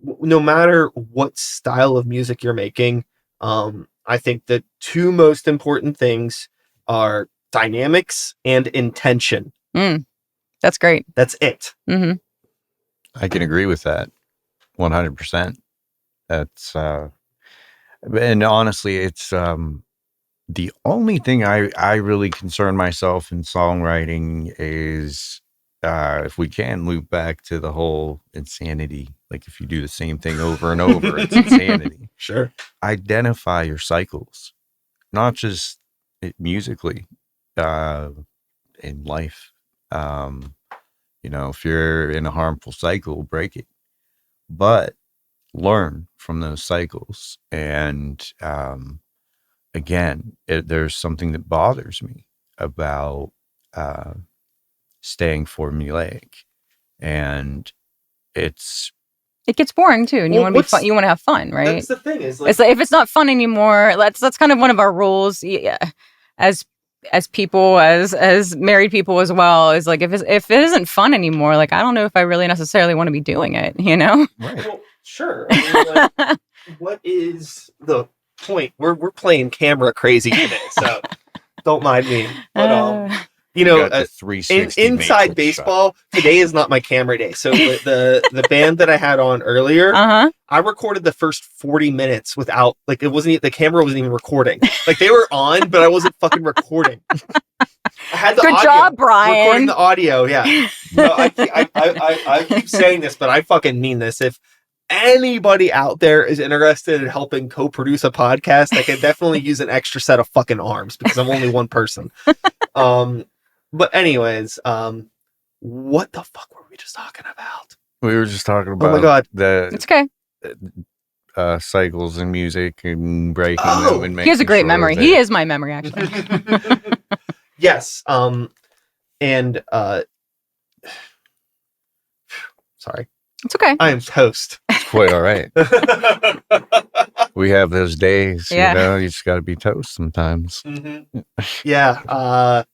no matter what style of music you're making, I think the two most important things are dynamics and intention. That's great. That's it. I can agree with that 100%. That's and honestly, it's the only thing I really concern myself in songwriting is if we can loop back to the whole insanity, like if you do the same thing over and over, it's insanity. Sure. Identify your cycles, not just musically, in life. If you're in a harmful cycle, break it, but learn from those cycles. And again, there's something that bothers me about staying formulaic, and it's it gets boring too, and you want to be fun. You want to have fun, right? That's the thing is, like, it's like if it's not fun anymore, that's kind of one of our rules. Yeah, as people, as married people as well, is like if it isn't fun anymore, like I don't know if I really necessarily want to be doing it. You know? Right. well, sure. I mean, like, what is the point? We're playing camera crazy today, so don't mind me. But you know, Got the 360 inside matrix baseball, today is not my camera day. So the band that I had on earlier, I recorded the first 40 minutes without, like, it wasn't, the camera wasn't even recording. Like, they were on, but I wasn't fucking recording. I had the Good audio, job, Brian. recording the audio, yeah. No, I keep saying this, but I fucking mean this. If anybody out there is interested in helping co-produce a podcast, I can definitely use an extra set of fucking arms because I'm only one person. But anyways, what the fuck were we just talking about? We were just talking about Oh my God. It's okay. Cycles in music and breaking them and making He has a great sure memory. that- He is my memory, actually. Yes. And sorry. It's okay. I am toast. It's quite all right. We have those days, Yeah. you know, you just got to be toast sometimes. Mm-hmm. Yeah.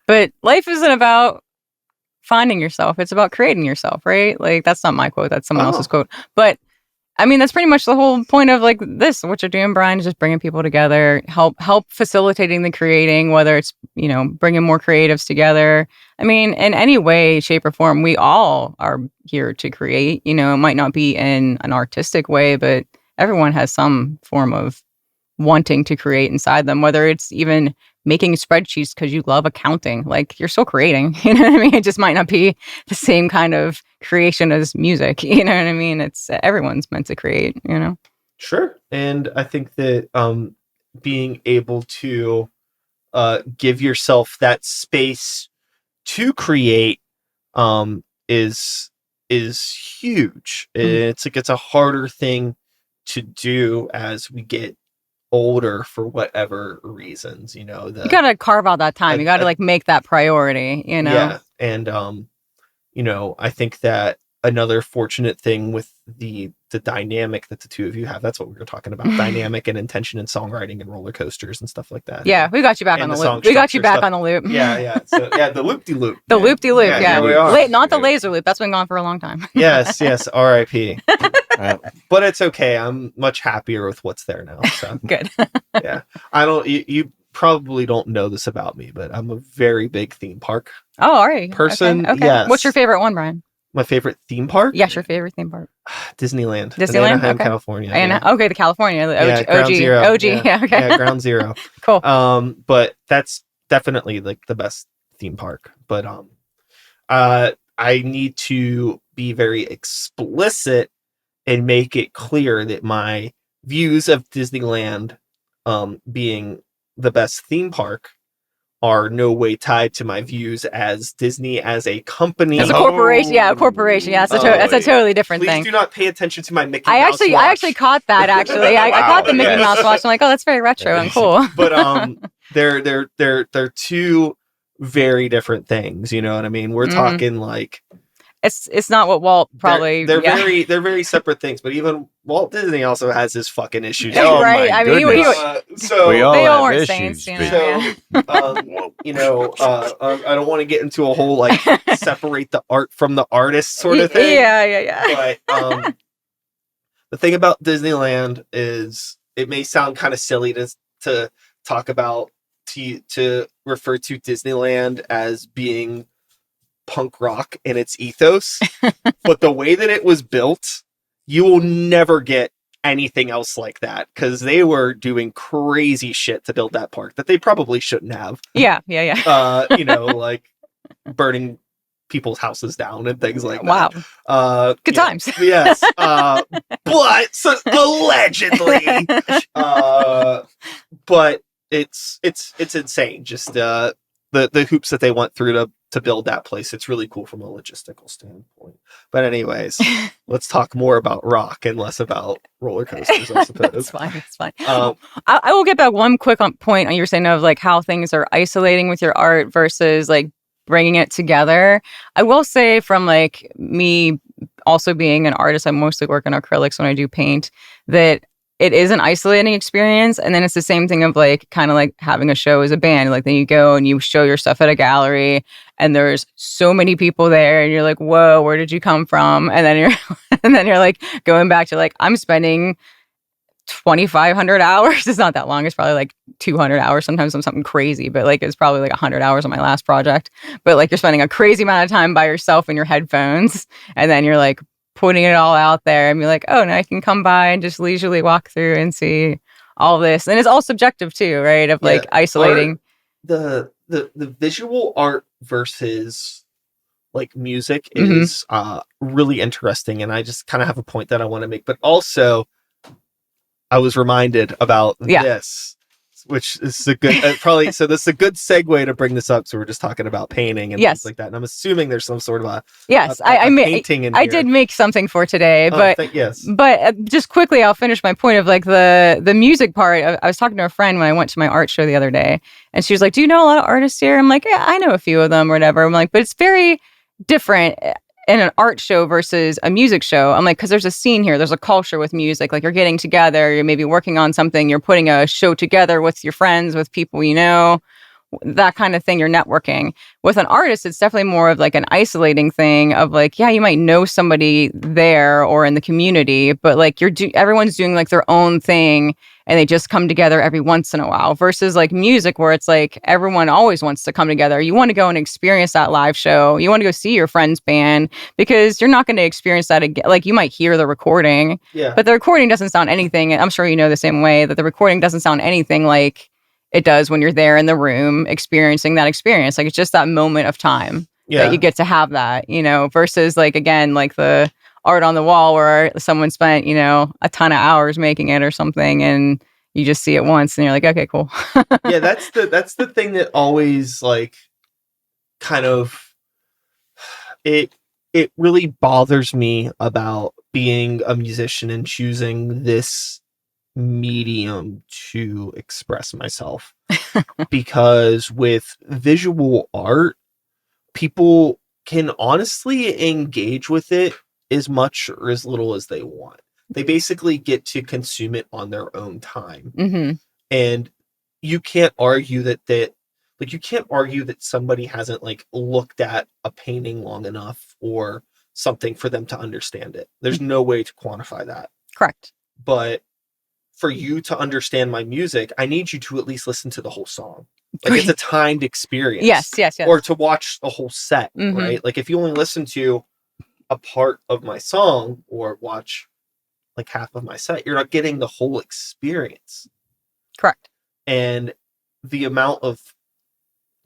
But life isn't about finding yourself. It's about creating yourself, right? Like, that's not my quote. That's someone else's quote. But, I mean, that's pretty much the whole point of, like, this. What you're doing, Brian, is just bringing people together, help facilitating the creating, whether it's, you know, bringing more creatives together. I mean, in any way, shape, or form, we all are here to create. You know, it might not be in an artistic way, but everyone has some form of wanting to create inside them, whether it's even making spreadsheets because you love accounting. Like, you're still creating, you know what I mean? It just might not be the same kind of creation as music, you know what I mean? It's everyone's meant to create, you know? Sure. And I think that being able to give yourself that space to create is huge. It's like, it's a harder thing to do as we get older for whatever reasons, you know. You gotta carve out that time. You gotta like make that priority, you know. Yeah. And you know, I think that another fortunate thing with the dynamic that the two of you have, that's what we were talking about, dynamic and intention and songwriting and roller coasters and stuff like that. Yeah, we got you back on the loop. We got you back on the loop. Yeah. So yeah, the loop-de-loop. The loop-de-loop, yeah. Here we are. Not the laser loop. That's been gone for a long time. Yes, R.I.P. But it's okay. I'm much happier with what's there now. So good. Yeah. You probably don't know this about me, but I'm a very big theme park all right. person. Okay. Yes. What's your favorite one, Brian? My favorite theme park? Yes, your favorite theme park. Disneyland. Disneyland? Anaheim, Okay. California. Okay, the California. The Yeah, OG. Ground Zero. OG. Yeah, okay. Yeah, Ground Zero. Cool. But that's definitely like the best theme park. But I need to be very explicit and make it clear that my views of Disneyland being the best theme park are no way tied to my views as Disney as a company. As a corporation, yeah, a corporation. Yeah, that's a totally different Please thing. do not pay attention to my Mickey I Mouse watch. actually caught that. Actually, I caught the Mickey Mouse watch. I'm like, oh, that's very retro and cool. But they're two very different things. You know what I mean? We're talking like it's not what Walt probably. They're very separate things. But even Walt Disney also has his fucking issues. Oh, right? my I mean, goodness. So we all they all have weren't issues. saints, you know. you know, I don't want to get into a whole like separate the art from the artist sort of thing. Yeah. But the thing about Disneyland is it may sound kind of silly to talk about to refer to Disneyland as being punk rock in its ethos, but the way that it was built, you will never get anything else like that because they were doing crazy shit to build that park that they probably shouldn't have. Yeah. You know, like burning people's houses down and things like that. Wow. Good times. Yes. But so, allegedly, but it's insane. Just the hoops that they went through to build that place. It's really cool from a logistical standpoint. But anyways, let's talk more about rock and less about roller coasters, I suppose. It's fine. I will get back one quick point on you were saying of like how things are isolating with your art versus like bringing it together. I will say from like me also being an artist, I mostly work in acrylics when I do paint, that it is an isolating experience. And then it's the same thing of like kind of like having a show as a band. Like then you go and you show your stuff at a gallery and there's so many people there and you're like, whoa, where did you come from? And then you're like going back to like, I'm spending 2,500 hours. It's not that long. It's probably like 200 hours. Sometimes I'm something crazy, but like it's probably like 100 hours on my last project. But like you're spending a crazy amount of time by yourself in your headphones. And then you're like putting it all out there and be like, oh, now I can come by and just leisurely walk through and see all this. And it's all subjective too, right? Of like isolating. The visual art versus like music is really interesting. And I just kind of have a point that I want to make, but also I was reminded about this, which is a good, so this is a good segue to bring this up. So we're just talking about painting and things like that. And I'm assuming there's some sort of a painting in I here. did make something for today, but just quickly, I'll finish my point of like the music part. I was talking to a friend when I went to my art show the other day, and she was like, do you know a lot of artists here? I'm like, yeah, I know a few of them or whatever. I'm like, but it's very different in an art show versus a music show. I'm like, because there's a scene here, there's a culture with music, like you're getting together, you're maybe working on something, you're putting a show together with your friends, with people you know, that kind of thing, you're networking. With an artist, it's definitely more of like an isolating thing of like, yeah, you might know somebody there or in the community, but like everyone's doing like their own thing and they just come together every once in a while, versus like music where it's like everyone always wants to come together. You want to go and experience that live show. You want to go see your friend's band because you're not going to experience that again. Like you might hear the recording, but the recording doesn't sound anything. I'm sure you know the same way that the recording doesn't sound anything like it does when you're there in the room experiencing that experience. Like it's just that moment of time that you get to have that, you know, versus like, again, like the art on the wall where someone spent, you know, a ton of hours making it or something and you just see it once and you're like, okay, cool. Yeah, that's the thing that always like kind of it really bothers me about being a musician and choosing this medium to express myself. Because with visual art, people can honestly engage with it as much or as little as they want. They basically get to consume it on their own time. And you can't argue that you can't argue that somebody hasn't like looked at a painting long enough or something for them to understand it. There's no way to quantify that. Correct. But for you to understand my music, I need you to at least listen to the whole song. Like it's a timed experience. Yes. Or to watch the whole set, right? Like if you only listen to a part of my song or watch like half of my set, you're not getting the whole experience. Correct. And the amount of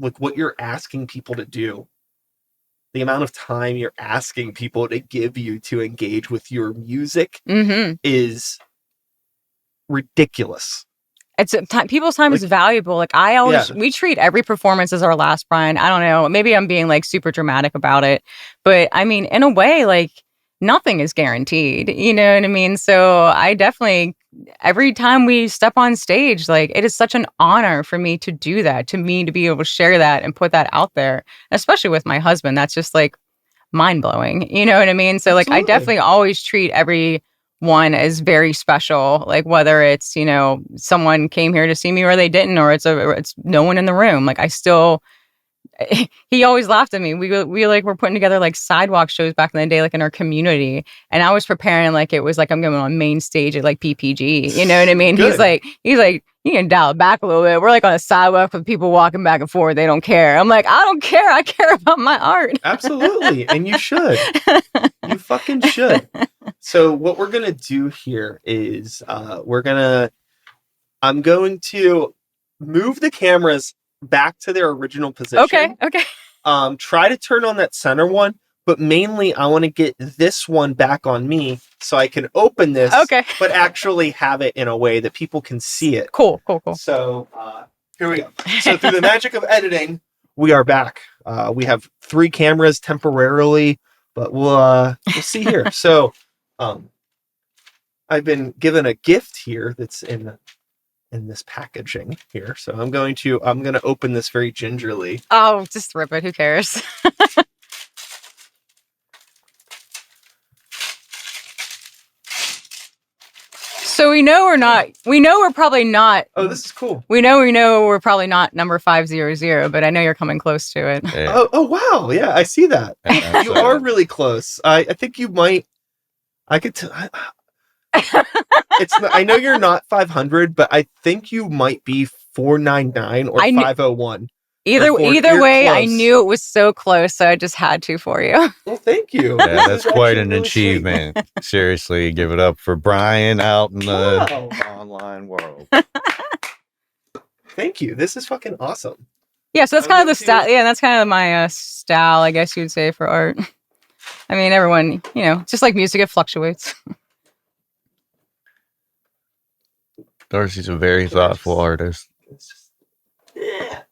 like what you're asking people to do, the amount of time you're asking people to give you to engage with your music is ridiculous. It's people's time is valuable. Like we treat every performance as our last, Brian. I don't know. Maybe I'm being like super dramatic about it, but I mean, in a way, like nothing is guaranteed. You know what I mean? So I definitely, every time we step on stage, like it is such an honor for me to do that, to me to be able to share that and put that out there, especially with my husband. That's just like mind blowing. You know what I mean? So like, I definitely always treat every one is very special, like whether it's, you know, someone came here to see me or they didn't, or it's no one in the room. Like I still, he always laughed at me. We like were putting together like sidewalk shows back in the day, like in our community, and I was preparing like it was like I'm going on main stage at like PPG. You know what I mean? He's like you can dial it back a little bit. We're like on a sidewalk with people walking back and forth. They don't care. I'm like, I don't care. I care about my art. Absolutely, and you should. You fucking should. So what we're gonna do here is I'm going to move the cameras back to their original position. Okay. Try to turn on that center one, but mainly I want to get this one back on me so I can open this, but actually have it in a way that people can see it. Cool. So here we go. So through the magic of editing, we are back. We have 3 cameras temporarily, but we'll see here. So I've been given a gift here that's in this packaging here. So I'm going to open this very gingerly. Oh, just rip it. Who cares? So we know we're not. We know we're probably not. Oh, this is cool. We know we're probably not number 500, but I know you're coming close to it. Yeah. Oh wow, yeah, I see that. Yeah, You so- are really close. I think you might. I could. It's. I know you're not 500, but I think you might be 499 or I kn- 501. Either Before- either you're way, I close. knew it was so close, so I just had to for you. Well, thank you. Yeah, This that's is quite actually an really sweet. achievement. Seriously, give it up for Brian out in the Wow. online world. Thank you. This is fucking awesome. Yeah, so that's I'm kind of the into- style. Yeah, that's kind of my style, I guess you'd say, for art. I mean, everyone, just like music, it fluctuates. Darcy's a very thoughtful artist. It's just, yeah.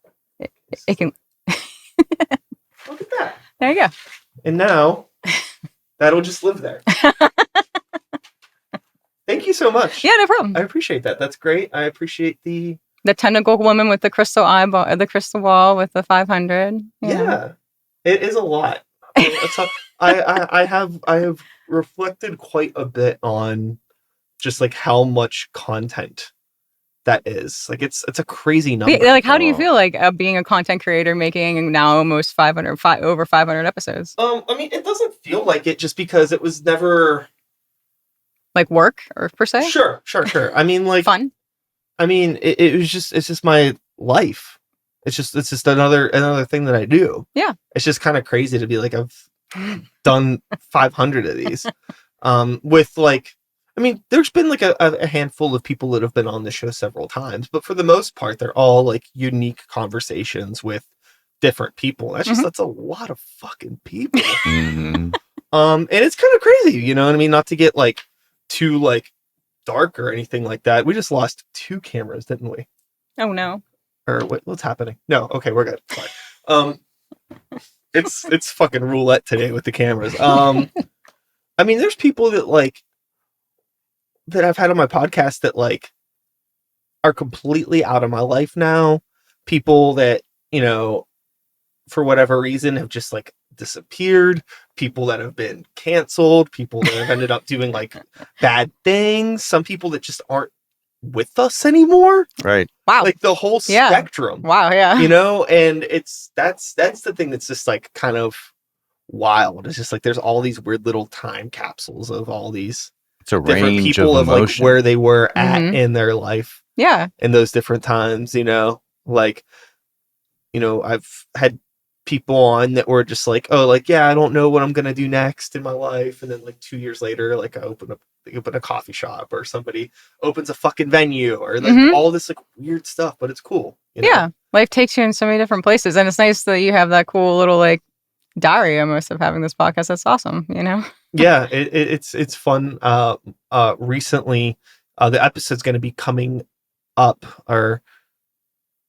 It can. Look at that. There you go. And now that'll just live there. Thank you so much. Yeah, no problem. I appreciate that. That's great. I appreciate the The tentacle woman with the crystal eyeball, the crystal ball with the 500. yeah. It is a lot. I have reflected quite a bit on just like how much content that is. Like it's a crazy number. Yeah, like, how do you Oh. feel like being a content creator, making now almost over 500 episodes? I mean, it doesn't feel like it just because it was never Like work or per se? sure. I mean, like Fun? I mean, it's just my life. It's just another thing that I do. Yeah. It's just kind of crazy to be like I've done 500 of these. With like, I mean, there's been like a handful of people that have been on the show several times, but for the most part, they're all like unique conversations with different people. That's a lot of fucking people. Mhm. And it's kind of crazy, you know what I mean? Not to get like too like dark or anything like that. We just lost 2 cameras, didn't we? Oh, no. Or what's happening? No, okay, we're good. Fine. It's fucking roulette today with the cameras. I mean, there's people that like that I've had on my podcast that like are completely out of my life now. People that, for whatever reason have just like disappeared, people that have been canceled, people that have ended up doing like bad things, some people that just aren't with us anymore. Right. Wow. Like the whole Yeah. spectrum. Wow, yeah. And that's the thing that's just like kind of wild. It's just like there's all these weird little time capsules of all these It's a different range people of of like emotion. where they were at Mhm. in their life Yeah. in those different times, like, I've had people on that were just like, oh, like, yeah, I don't know what I'm going to do next in my life. And then like 2 years later, like they open a coffee shop or somebody opens a fucking venue or like Mhm. all this like weird stuff, but it's cool. Yeah. Life takes you in so many different places. And it's nice that you have that cool little like diary almost of having this podcast. That's awesome, Yeah, it's fun. Recently, the episode's going to be coming up, or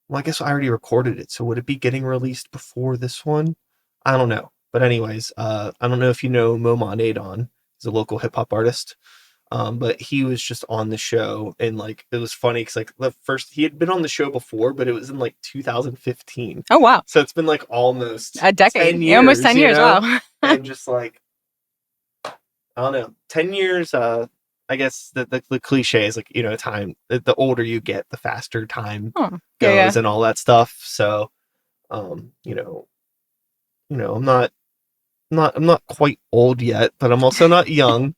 well, I guess I already recorded it. So would it be getting released before this one? I don't know. But anyways, I don't know if you know Mo Adon. He's a local hip hop artist. But he was just on the show, and like it was funny because like he had been on the show before, but it was in like 2015. Oh, wow. So it's been like almost A decade. 10 Yeah, almost years, 10 years. Wow. and just like I don't know, 10 years. I guess the cliche is like time. The older you get, the faster time Oh, goes yeah. and all that stuff. So, I'm not quite old yet, but I'm also not young.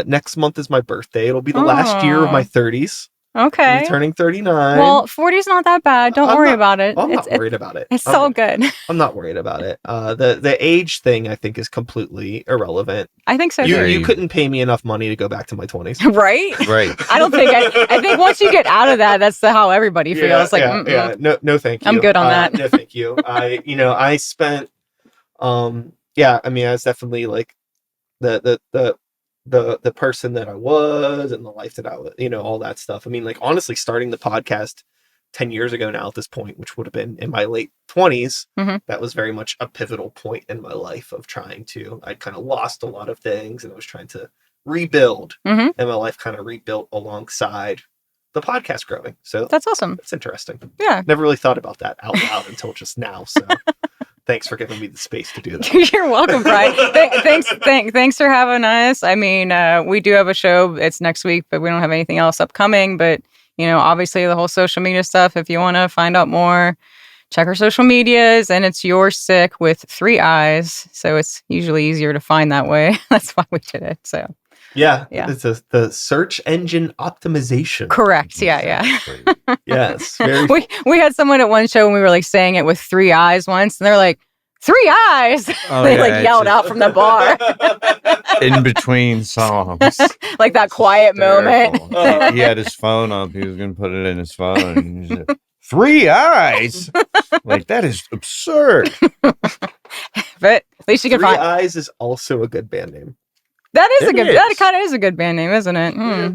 Next month is my birthday. It'll be the last year of my Aw. 30s. I'll Okay. be turning 39. Well, 40 is not that bad. Don't I'm worry not- about it. I'm not It's worried about it. it's I'm, all good. I'm not worried about it. The age thing I think is completely irrelevant. I think so You too. Right. you couldn't pay me enough money to go back to my 20s. Right? Right. I don't think I think once you get out of that, that's how everybody feels. Like, mm-mm. yeah. No, thank you. I'm good on that. No, thank you. I spent, yeah. I mean, I was definitely like the person that I was and the life that I was, all that stuff. I mean, like honestly, starting the podcast 10 years ago now at this point, which would have been in my late 20s, Mhm. that was very much a pivotal point in my life of I'd kind of lost a lot of things and I was trying to rebuild, Mhm. and my life kind of rebuilt alongside the podcast growing. So That's awesome. it's interesting. Yeah. Never really thought about that out loud until just now. So Thanks for giving me the space to do that. You're welcome, Brian. Thanks for having us. I mean, we do have a show. It's next week, but we don't have anything else upcoming. But, obviously the whole social media stuff, if you want to find out more, check our social medias. And it's Your Siiick with 3 eyes. So it's usually easier to find that way. That's why we did it. So. Yeah. It's the search engine optimization. Correct. Yeah. Yes. We had someone at one show and we were like saying it with 3 eyes once, and they're like, 3 eyes. They yelled out from the bar. In between songs. Like that quiet moment. He had his phone up. He was going to put it in his phone. And he said, 3 eyes? Like, that is absurd. But at least you can 3 find. Eyes is also a good band name. That kind of is a good band name, isn't it? Yeah.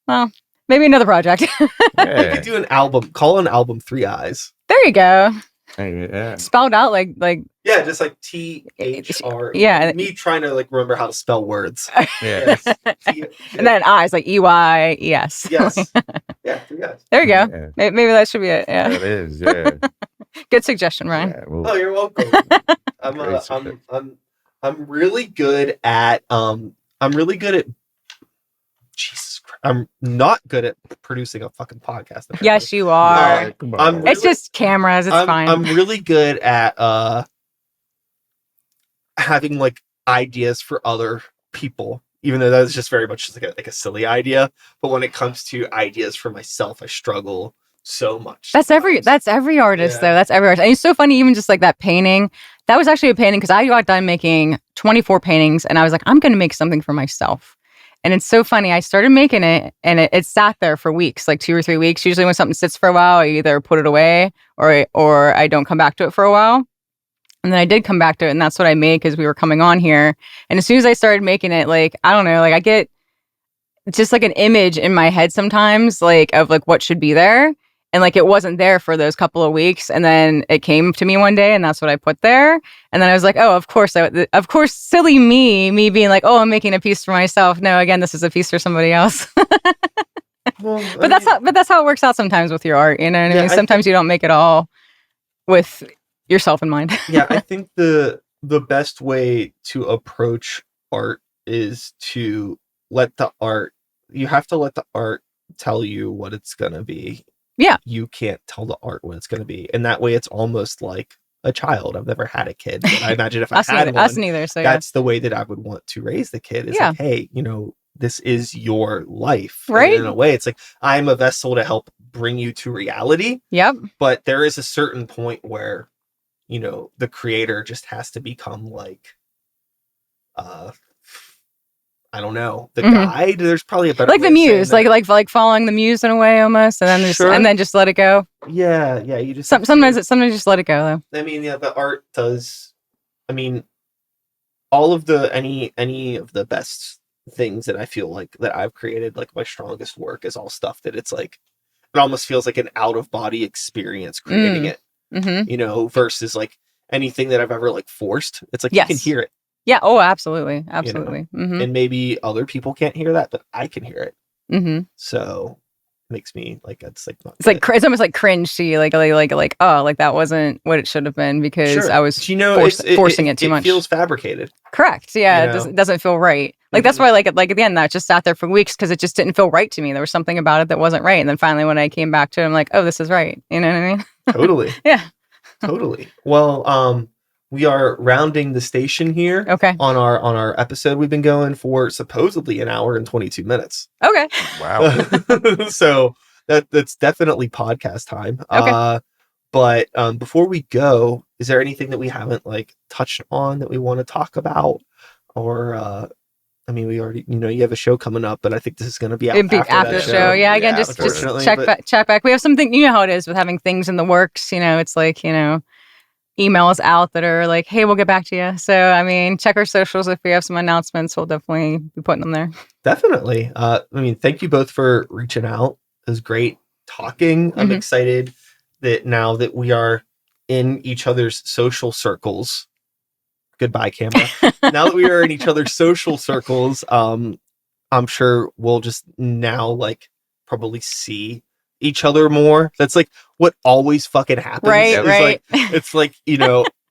Well, maybe another project. You could do an album. Call an album 3 Eyes. There you go. Yeah. Spelled out like. Yeah, just like THR. Yeah. Me trying to remember how to spell words. Yeah. And then eyes like EYES. Yes. Yeah, 3 Eyes. There you go. Yeah. Maybe that should be it. Yeah. That is. Yeah. Good suggestion, Ryan. Yeah, well, Oh, you're welcome. I'm really good at Jesus Christ. I'm not good at producing a fucking podcast. Apparently. Yes, you are. yeah, come on. It's just cameras. It's fine. I'm really good at having ideas for other people, even though that's just very much just like a silly idea. But when it comes to ideas for myself, I struggle so much. That's every artist though. That's every artist. And it's so funny, even just like that painting. That was actually a painting because I got done making 24 paintings and I was like, I'm going to make something for myself. And it's so funny. I started making it and it sat there for weeks, like 2 or 3 weeks. Usually when something sits for a while, I either put it away or I don't come back to it for a while. And then I did come back to it, and that's what I made because we were coming on here. And as soon as I started making it, I don't know, I get just an image in my head sometimes, of what should be there. And it wasn't there for those couple of weeks. And then it came to me one day and that's what I put there. And then I was like, oh, of course, silly me being like, oh, I'm making a piece for myself. No, again, this is a piece for somebody else. But that's how it works out sometimes with your art. You know what I mean? Sometimes you don't make it all with yourself in mind. Yeah, I think the best way to approach art is to you have to let the art tell you what it's going to be. Yeah. You can't tell the art what it's going to be. And that way it's almost like a child. I've never had a kid, but I imagine if I had one, us neither, so that's the way that I would want to raise the kid. Is hey, this is your life. Right. And in a way, it's I'm a vessel to help bring you to reality. Yep. But there is a certain point where, the creator just has to become I don't know, the guide. There's probably a better the muse, like following the muse in a way almost, and then just let it go. Yeah. You just sometimes just let it go though. I mean, the art does. I mean, all of any of the best things that I feel that I've created, my strongest work is all stuff that it's it almost feels like an out of body experience creating it. Mm-hmm. Versus anything that I've ever forced. It's yes. You can hear it. Yeah. Oh, absolutely. Mm-hmm. And maybe other people can't hear that, but I can hear it. Mm-hmm. So it makes me it's not it's good. It's almost cringe to you, that wasn't what it should have been because I was forcing it too much. It feels fabricated. Correct. Yeah. It doesn't feel right. That's why at the end that just sat there for weeks because it just didn't feel right to me. There was something about it that wasn't right. And then finally when I came back to it, I'm like, oh, this is right. You know what I mean? Totally. Yeah. Totally. Well, we are rounding the station here. Okay. On our episode, we've been going for supposedly 1 hour and 22 minutes. Okay. Wow. So that's definitely podcast time. Okay. But before we go, is there anything that we haven't touched on that we want to talk about? Or we already, you have a show coming up, but I think this is going to be after the show. Yeah. Again, just check back. We have something. You know how it is with having things in the works. It's emails out that are hey, we'll get back to you. So, check our socials. If we have some announcements, we'll definitely be putting them there. Definitely. Thank you both for reaching out. It was great talking. I'm excited that now that we are in each other's social circles, goodbye camera. Now that we are in each other's social circles, I'm sure we'll just now probably see each other more. That's what always fucking happens. Right. It's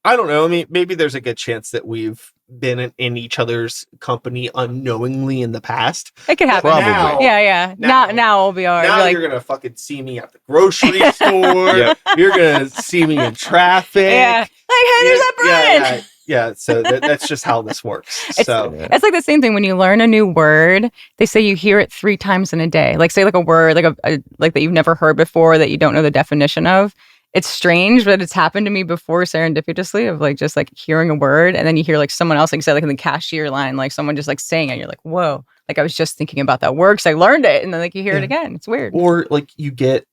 I don't know. I mean, maybe there's a good chance that we've been in each other's company unknowingly in the past. It could happen. Probably. Now, Yeah. Now we'll be all right. now Be like, you're gonna fucking see me at the grocery store. Yep. You're gonna see me in traffic. yeah. Like, hey, there's that Brian. Yeah. So that's just how this works. It's like the same thing when you learn a new word. They say you hear it 3 times in a day. Like say like a word like a like that you've never heard before that you don't know the definition of. It's strange, but it's happened to me before serendipitously of like just like hearing a word and then you hear like someone else like say like in the cashier line like someone just like saying it. You're like, whoa! Like I was just thinking about that word because I learned it, and then like you hear it again. It's weird. Or like you get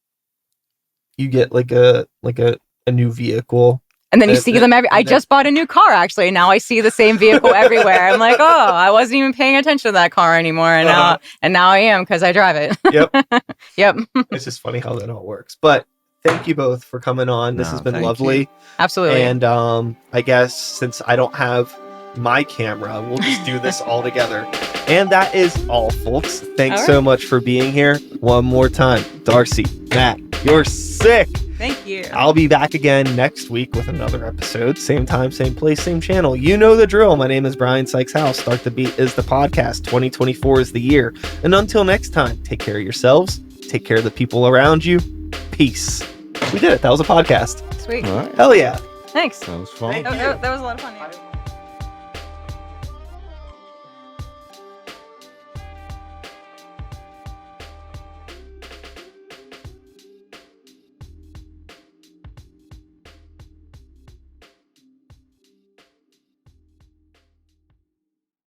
like a new vehicle. And then you see them I just bought a new car, actually. Now I see the same vehicle everywhere. I'm like, oh, I wasn't even paying attention to that car anymore. And now I am because I drive it. Yep. Yep. It's just funny how that all works. But thank you both for coming on. This has been lovely. Absolutely. And I guess since I don't have my camera, we'll just do this all together. And that is all, folks. Thanks so much for being here. One more time. Darcy, Matt, you're sick. Thank you. I'll be back again next week with another episode. Same time, same place, same channel. You know the drill. My name is Brian Sykes House. Start the Beat is the podcast. 2024 is the year. And until next time, take care of yourselves. Take care of the people around you. Peace. We did it. That was a podcast. Sweet. All right. Hell yeah. Thanks. That was fun. That was a lot of fun. Yeah.